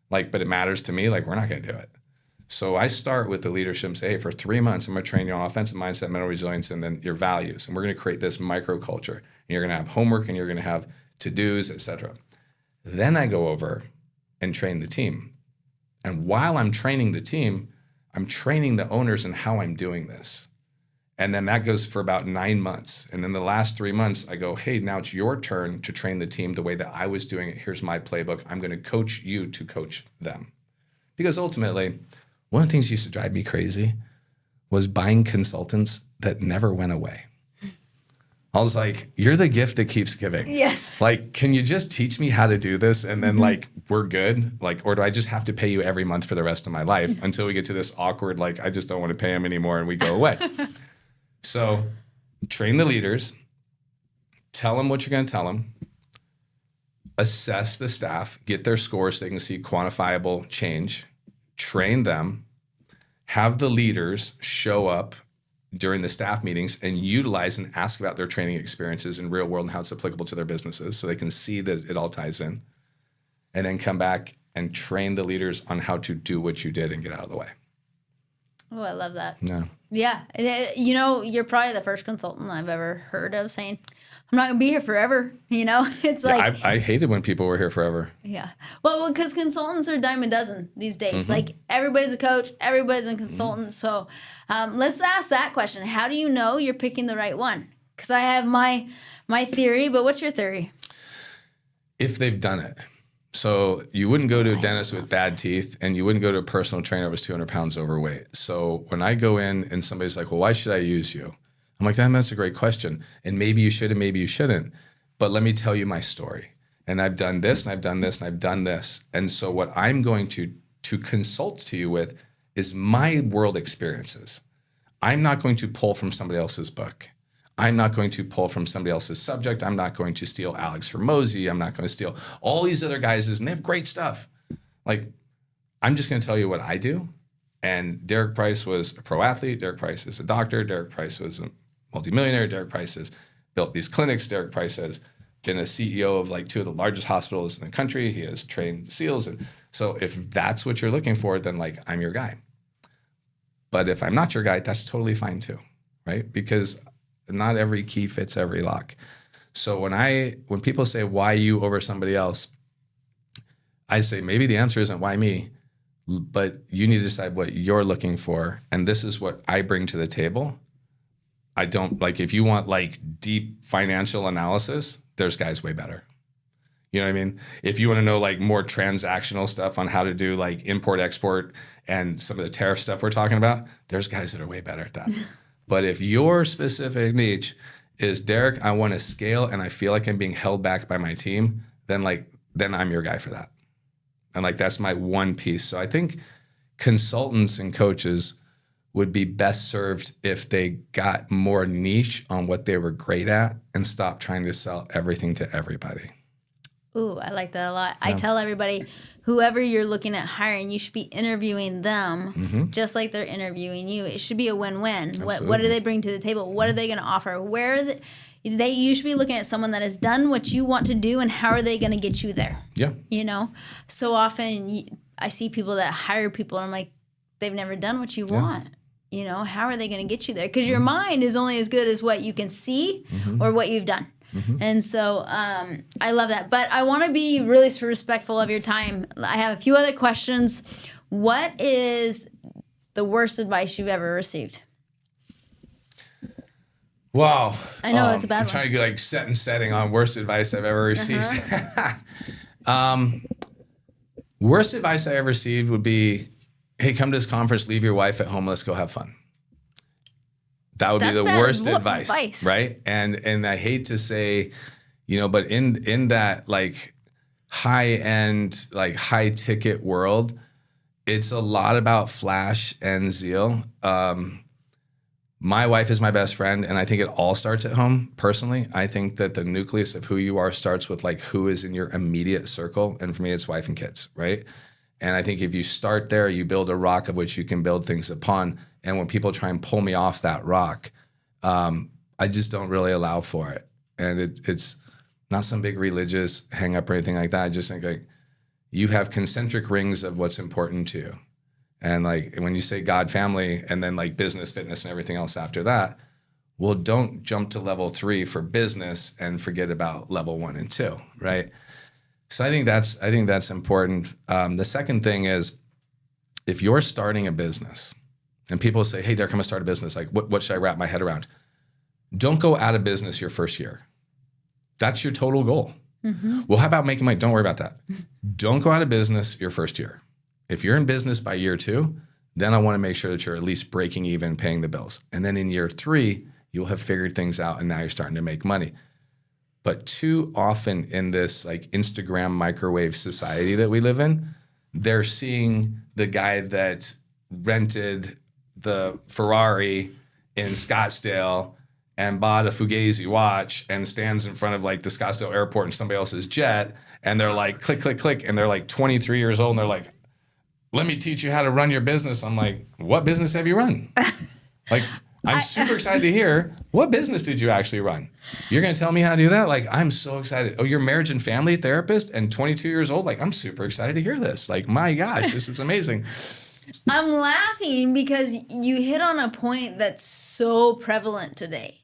but it matters to me, we're not going to do it. So I start with the leadership and say, hey, for 3 months, I'm going to train you on offensive mindset, mental resilience, and then your values. And we're going to create this microculture. And you're going to have homework and you're going to have to-dos, etc. Then I go over and train the team. And while I'm training the team, I'm training the owners in how I'm doing this. And then that goes for about 9 months. And then the last 3 months, I go, hey, now it's your turn to train the team the way that I was doing it. Here's my playbook. I'm going to coach you to coach them. Because ultimately, one of the things that used to drive me crazy was buying consultants that never went away. I was like, you're the gift that keeps giving. Yes. Can you just teach me how to do this? And then we're good. Or do I just have to pay you every month for the rest of my life until we get to this awkward, I just don't want to pay him anymore and we go away. So train the leaders, tell them what you're going to tell them, assess the staff, get their scores so they can see quantifiable change, train them, have the leaders show up during the staff meetings and utilize and ask about their training experiences in real world and how it's applicable to their businesses so they can see that it all ties in, and then come back and train the leaders on how to do what you did and get out of the way. Oh, I love that. No. Yeah. You're probably the first consultant I've ever heard of saying, I'm not going to be here forever. It's like. I hated when people were here forever. Yeah. Well, because consultants are a dime a dozen these days. Everybody's a coach, everybody's a consultant. So let's ask that question. How do you know you're picking the right one? Because I have my theory, but what's your theory? If they've done it. So you wouldn't go to a dentist with bad teeth, and you wouldn't go to a personal trainer who was 200 pounds overweight. So when I go in and somebody's like, well, why should I use you? I'm like, that's a great question. And maybe you should and maybe you shouldn't. But let me tell you my story. And I've done this and I've done this and I've done this. And so what I'm going to consult to you with is my world experiences. I'm not going to pull from somebody else's book. I'm not going to pull from somebody else's subject. I'm not going to steal Alex Hormozy. I'm not going to steal all these other guys, and they have great stuff. I'm just going to tell you what I do. And Derek Price was a pro athlete. Derek Price is a doctor. Derek Price was a multimillionaire. Derek Price has built these clinics. Derek Price has been a CEO of 2 of the largest hospitals in the country. He has trained SEALs. And so if that's what you're looking for, then I'm your guy. But if I'm not your guy, that's totally fine too, right? Because not every key fits every lock. So when people say, why you over somebody else, I say, maybe the answer isn't why me, but you need to decide what you're looking for. And this is what I bring to the table. I don't if you want deep financial analysis, there's guys way better. You know what I mean? If you want to know more transactional stuff on how to do import, export, and some of the tariff stuff we're talking about, there's guys that are way better at that. But if your specific niche is, Derek, I want to scale and I feel like I'm being held back by my team, then I'm your guy for that. And like, that's my one piece. So I think consultants and coaches would be best served if they got more niche on what they were great at and stopped trying to sell everything to everybody. Ooh, I like that a lot. Yeah. I tell everybody, whoever you're looking at hiring, you should be interviewing them just like they're interviewing you. It should be a win-win. What do they bring to the table? What are they going to offer? You should be looking at someone that has done what you want to do, and how are they going to get you there? Yeah. You know, so often I see people that hire people, and I'm like, they've never done what you want. You know, how are they going to get you there? Because your mind is only as good as what you can see or what you've done. And so I love that. But I want to be really respectful of your time. I have a few other questions. What is the worst advice you've ever received? Wow. I know it's a bad one. I'm trying to get like setting on worst advice I've ever received. Worst advice I ever received would be, hey, come to this conference, leave your wife at home, let's go have fun. That would be the worst advice, right? And I hate to say, you know, but in that like high end, like high ticket world, it's a lot about flash and zeal. My wife is my best friend, and I think it all starts at home. Personally, I think that the nucleus of who you are starts with like who is in your immediate circle, and for me, it's wife and kids, right? And I think if you start there, you build a rock of which you can build things upon. And when people try and pull me off that rock, I just don't really allow for it. And it's not some big religious hang up or anything like that. I just think like you have concentric rings of what's important to you. And like when you say God, family, and then like business, fitness, and everything else after that, well, don't jump to level 3 for business and forget about level 1 and 2, right? So I think that's important. The second thing is, if you're starting a business and people say, hey, Derek, I'm gonna start a business. Like, what should I wrap my head around? Don't go out of business your first year. That's your total goal. Well, how about making money? Don't worry about that. Don't go out of business your first year. If you're in business by year 2, then I wanna make sure that you're at least breaking even, paying the bills. And then in year 3, you'll have figured things out and now you're starting to make money. But too often in this like Instagram microwave society that we live in, they're seeing the guy that rented the Ferrari in Scottsdale and bought a Fugazi watch and stands in front of like the Scottsdale airport in somebody else's jet. And they're like, click, click, click. And they're like 23 years old. And they're like, let me teach you how to run your business. I'm like, what business have you run? Like, I'm super excited to hear, what business did you actually run? You're going to tell me how to do that? Like, I'm so excited. Oh, you're a marriage and family therapist and 22 years old? Like, I'm super excited to hear this. Like, my gosh, this is amazing. I'm laughing because you hit on a point that's so prevalent today.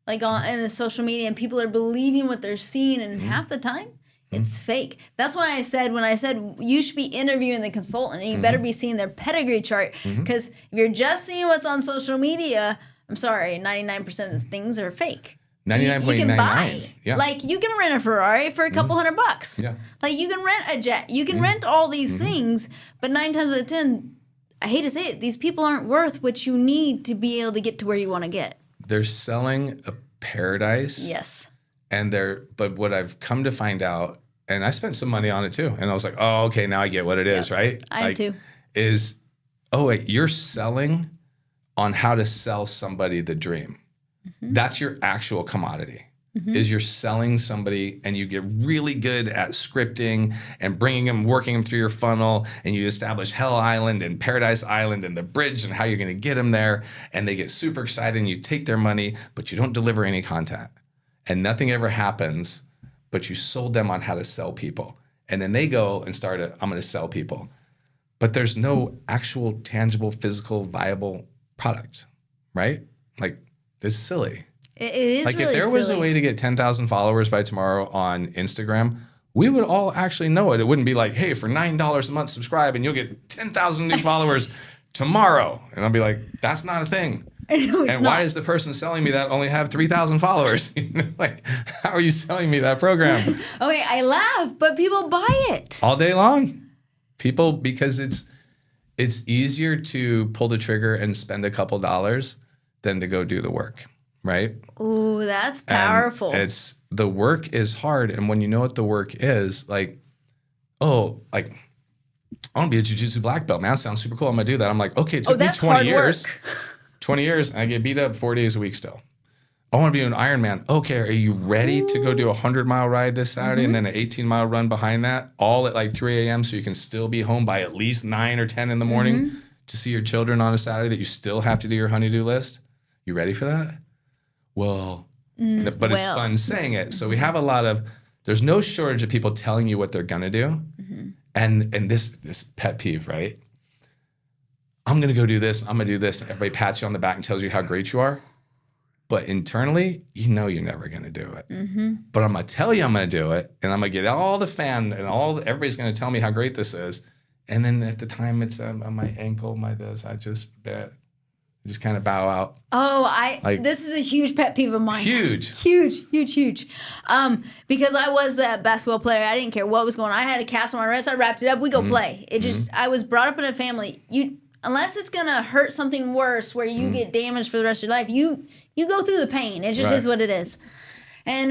Like in the social media, and people are believing what they're seeing, and half the time, it's fake. That's why I said, when I said you should be interviewing the consultant, and you better be seeing their pedigree chart, because if you're just seeing what's on social media, I'm sorry, 99% of things are fake. 99.99. You can buy. Yeah. Like, you can rent a Ferrari for a couple $100. Yeah. Like, you can rent a jet. You can rent all these things, but 9 times out of 10, I hate to say it, these people aren't worth what you need to be able to get to where you want to get. They're selling a paradise. Yes. But what I've come to find out, and I spent some money on it too, and I was like, oh, okay, now I get what it is, right? I do too. Wait, you're selling on how to sell somebody the dream. That's your actual commodity. Is you're selling somebody, and you get really good at scripting and bringing them, working them through your funnel, and you establish Hell Island and Paradise Island and the bridge and how you're going to get them there, and they get super excited, and you take their money, but you don't deliver any content, and nothing ever happens, but you sold them on how to sell people. And then they go and start I'm going to sell people. But there's no actual, tangible, physical, viable product, right? Like, it's silly. It is like, really if there was silly. a way to get 10,000 followers by tomorrow on Instagram, we would all actually know it. It wouldn't be like, hey, for $9 a month, subscribe, and you'll get 10,000 new followers tomorrow. And I'll be like, that's not a thing. No, and why is the person selling me that only have 3,000 followers? Like, how are you selling me that program? Okay, I laugh, but people buy it. All day long. People, because it's easier to pull the trigger and spend a couple dollars than to go do the work, right? Ooh, that's powerful. And the work is hard. And when you know what the work is, like, oh, like, I want to be a jiu-jitsu black belt, man. That sounds super cool. I'm going to do that. I'm like, okay, it took me 20 years. 20 years, and I get beat up 4 days a week still. I want to be an Ironman. Okay, are you ready to go do a 100-mile ride this Saturday and then an 18-mile run behind that, all at like 3 a.m. so you can still be home by at least 9 or 10 in the morning to see your children on a Saturday that you still have to do your honey-do list? You ready for that? Well, but it's fun saying it. So we have there's no shortage of people telling you what they're going to do. And this pet peeve, right? I'm going to go do this. I'm going to do this. Everybody pats you on the back and tells you how great you are. But internally, you know you're never going to do it. But I'm going to tell you I'm going to do it. And I'm going to get all the fan and everybody's going to tell me how great this is. And then at the time it's on my ankle, my this, I just kind of bow out. Oh, this is a huge pet peeve of mine. Huge. Because I was that basketball player. I didn't care what was going on. I had a cast on my wrist. I wrapped it up. We go play. It just, I was brought up in a family. Unless it's going to hurt something worse where you get damaged for the rest of your life, you go through the pain. It just is what it is. And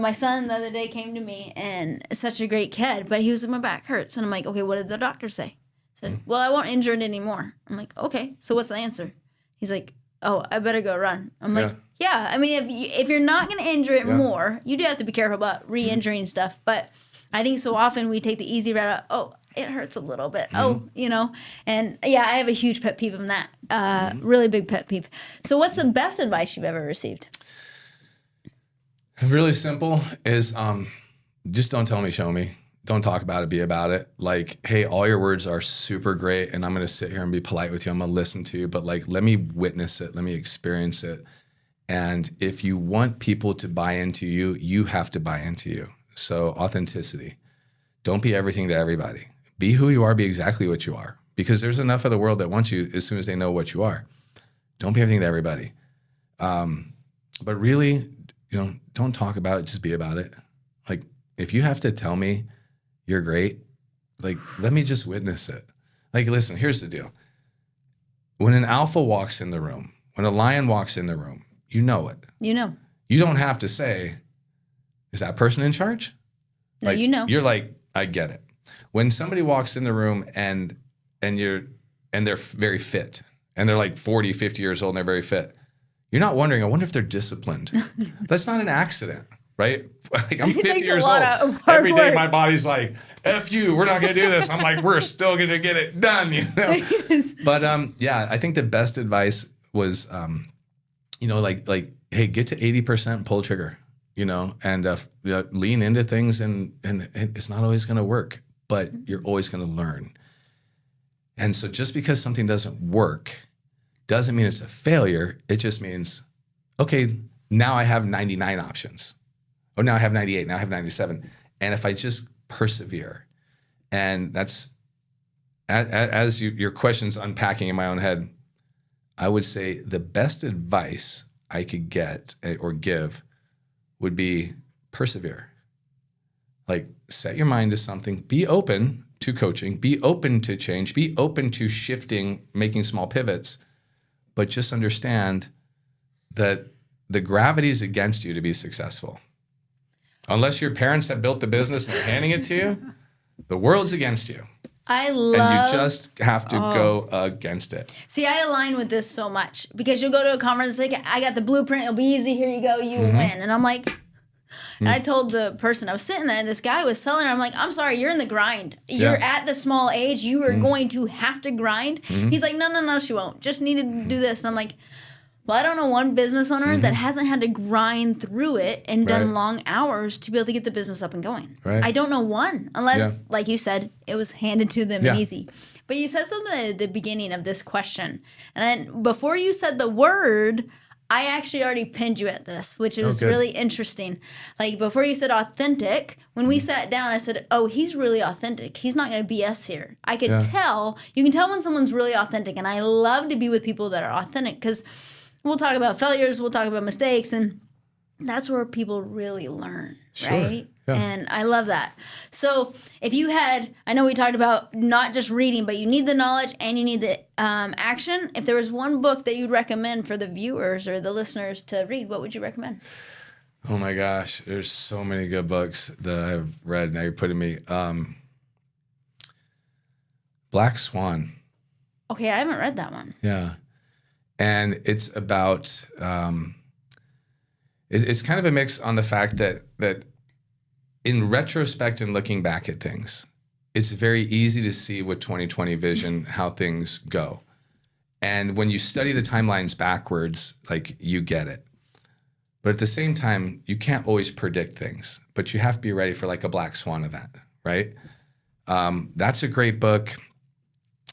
my son the other day came to me, and such a great kid, but he was like, my back hurts. And I'm like, okay, what did the doctor say? I said, well, I won't injure it anymore. I'm like, okay, so what's the answer? He's like, oh, I better go run. I'm like, yeah. I mean, if you're not going to injure it more, you do have to be careful about re-injuring stuff. But I think so often we take the easy route out. Oh, it hurts a little bit. Oh, and yeah, I have a huge pet peeve on that. Really big pet peeve. So what's the best advice you've ever received? Really simple is just don't tell me, show me. Don't talk about it, be about it. Like, hey, all your words are super great, and I'm going to sit here and be polite with you. I'm going to listen to you, but like, let me witness it. Let me experience it. And if you want people to buy into you, you have to buy into you. So authenticity. Don't be everything to everybody. Be who you are, be exactly what you are. Because there's enough of the world that wants you as soon as they know what you are. Don't be everything to everybody. But really, don't talk about it, just be about it. Like, if you have to tell me you're great, like, let me just witness it. Like, listen, here's the deal. When an alpha walks in the room, when a lion walks in the room, you know it. You know. You don't have to say, is that person in charge? No, like, you know. You're like, I get it. When somebody walks in the room and they're very fit, and they're like 40, 50 years old and they're very fit, you're not wondering, I wonder if they're disciplined. That's not an accident, right? Like, I'm 50 years old. Every day my body's like, F you, we're not going to do this. I'm like, we're still going to get it done, Yes. But yeah, I think the best advice was, like, hey, get to 80%, pull trigger, and lean into things, and it's not always going to work, but you're always going to learn. And so just because something doesn't work doesn't mean it's a failure. It just means, okay, now I have 99 options. Oh, now I have 98. Now I have 97. And if I just persevere, and that's, as your question's unpacking in my own head, I would say the best advice I could get or give would be persevere. Like, set your mind to something, be open to coaching, be open to change, be open to shifting, making small pivots, but just understand that the gravity is against you to be successful. Unless your parents have built the business and they're handing it to you, the world's against you. And you just have to go against it. See, I align with this so much, because you'll go to a conference, like, I got the blueprint, it'll be easy, here you go, you will win. And I'm like, and I told the person, I was sitting there, and this guy was selling her. I'm like, I'm sorry, you're in the grind. You're at the small age. You are going to have to grind. He's like, no, she won't. Just needed to do this. And I'm like, well, I don't know one business owner that hasn't had to grind through it and done long hours to be able to get the business up and going. Right. I don't know one, unless, like you said, it was handed to them easy. But you said something at the beginning of this question. And then before you said the word, I actually already pinned you at this, which was really interesting. Like, before you said authentic, when we sat down, I said, oh, he's really authentic. He's not going to BS here. I could tell. You can tell when someone's really authentic. And I love to be with people that are authentic, because we'll talk about failures, we'll talk about mistakes, and that's where people really learn, right? Yeah. And I love that. So if you had, I know we talked about not just reading, but you need the knowledge and you need the action. If there was one book that you'd recommend for the viewers or the listeners to read, what would you recommend? Oh my gosh, there's so many good books that I've read. Now you're putting me. Black Swan. Okay, I haven't read that one. Yeah. And it's about, it's kind of a mix on the fact that in retrospect and looking back at things, it's very easy to see with 2020 vision how things go. And when you study the timelines backwards, like, you get it. But at the same time, you can't always predict things, but you have to be ready for like a black swan event, right? That's a great book.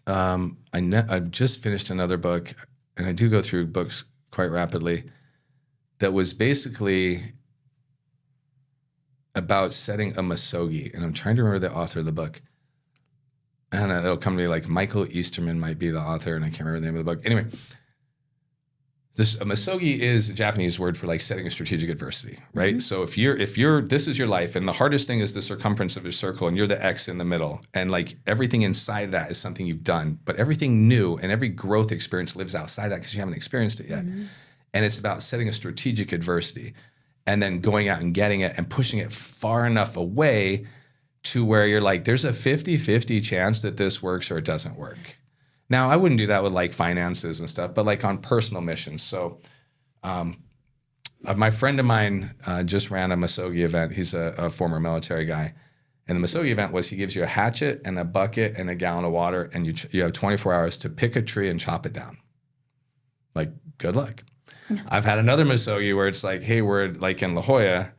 I've just finished another book, and I do go through books quite rapidly, that was basically about setting a misogi. And I'm trying to remember the author of the book. And it'll come to me like Michael Easterman might be the author, and I can't remember the name of the book. Anyway, a misogi is a Japanese word for like setting a strategic adversity, right? Mm-hmm. So if you're this is your life, and the hardest thing is the circumference of your circle, and you're the X in the middle, and like everything inside that is something you've done, but everything new and every growth experience lives outside that because you haven't experienced it yet. Mm-hmm. And it's about setting a strategic adversity and then going out and getting it and pushing it far enough away to where you're like, there's a 50-50 chance that this works or it doesn't work. Now, I wouldn't do that with like finances and stuff, but like on personal missions. So my friend of mine just ran a misogi event. He's a former military guy. And the misogi event was he gives you a hatchet and a bucket and a gallon of water, and you have 24 hours to pick a tree and chop it down. Like, good luck. I've had another misogi where it's like, hey, we're like in La Jolla,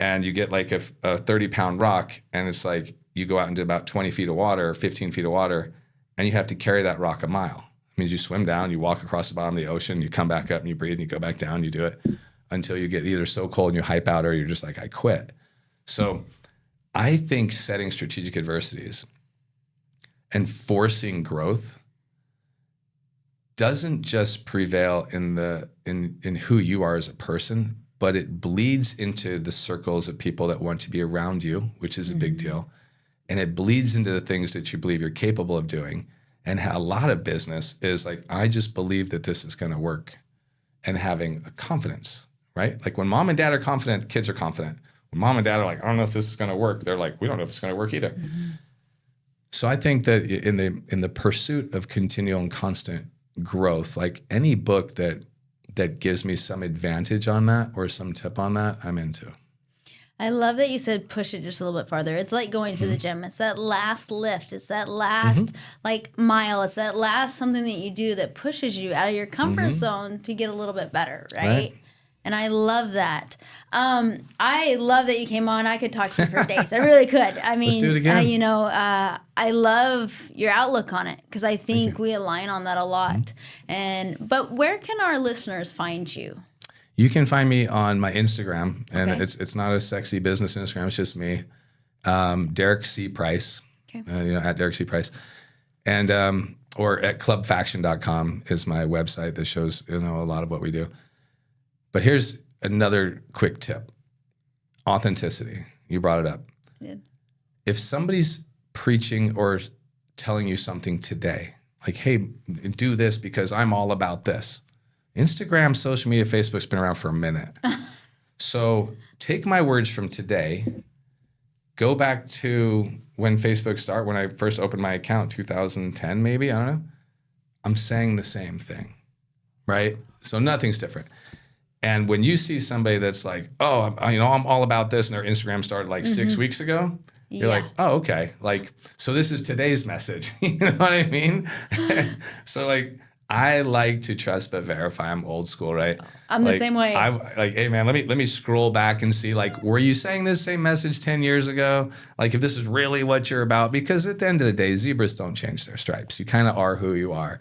and you get like a 30-pound rock, and it's like you go out into about 20 feet of water or 15 feet of water, and you have to carry that rock a mile. It means you swim down, you walk across the bottom of the ocean, you come back up and you breathe, and you go back down, you do it until you get either so cold and you hype out, or you're just like, I quit. So I think setting strategic adversities and forcing growth doesn't just prevail in who you are as a person, but it bleeds into the circles of people that want to be around you, which is a big deal. And it bleeds into the things that you believe you're capable of doing. And a lot of business is like, I just believe that this is going to work, and having a confidence, right? Like when mom and dad are confident, kids are confident. When mom and dad are like, I don't know if this is going to work, they're like, we don't know if it's going to work either. Mm-hmm. So I think that in the pursuit of continual and constant growth, like any book that gives me some advantage on that or some tip on that, I'm into. I love that you said push it just a little bit farther. It's like going to the gym. It's that last lift. It's that last like mile. It's that last something that you do that pushes you out of your comfort zone to get a little bit better, right? And I love that. I love that you came on. I could talk to you for days. I really could. I mean, let's do it again. I love your outlook on it because I think we align on that a lot. But where can our listeners find you? You can find me on my Instagram, and it's not a sexy business Instagram. It's just me, Derek C. Price. Okay. At Derek C. Price, and or at clubfaction.com is my website that shows a lot of what we do. But here's another quick tip: authenticity. You brought it up. I did. If somebody's preaching or telling you something today, like, "Hey, do this because I'm all about this." Instagram, social media, Facebook's been around for a minute. So take my words from today, go back to when Facebook started, when I first opened my account, 2010 maybe, I don't know. I'm saying the same thing, right? So nothing's different. And when you see somebody that's like, oh, I'm all about this, and their Instagram started like 6 weeks ago, you're like, oh, okay. Like, so this is today's message. You know what I mean? So like, I like to trust but verify. I'm old school, right? I'm the same way. I'm like, hey man, let me scroll back and see, like, were you saying this same message 10 years ago? Like, if this is really what you're about, because at the end of the day, zebras don't change their stripes. You kind of are who you are,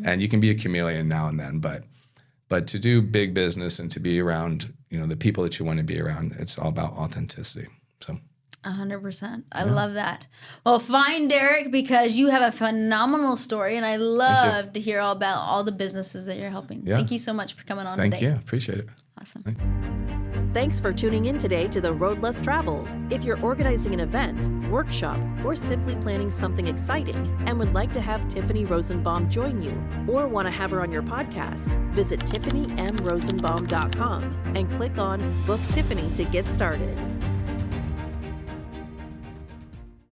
and you can be a chameleon now and then. But to do big business and to be around, the people that you want to be around, it's all about authenticity. So. 100%. I love that. Well, find Derek because you have a phenomenal story, and I love to hear all about all the businesses that you're helping. Yeah. Thank you so much for coming on today. Thank you. Appreciate it. Awesome. Thanks for tuning in today to The Road Less Traveled. If you're organizing an event, workshop, or simply planning something exciting and would like to have Tiffany Rosenbaum join you or want to have her on your podcast, visit TiffanyMRosenbaum.com and click on Book Tiffany to get started.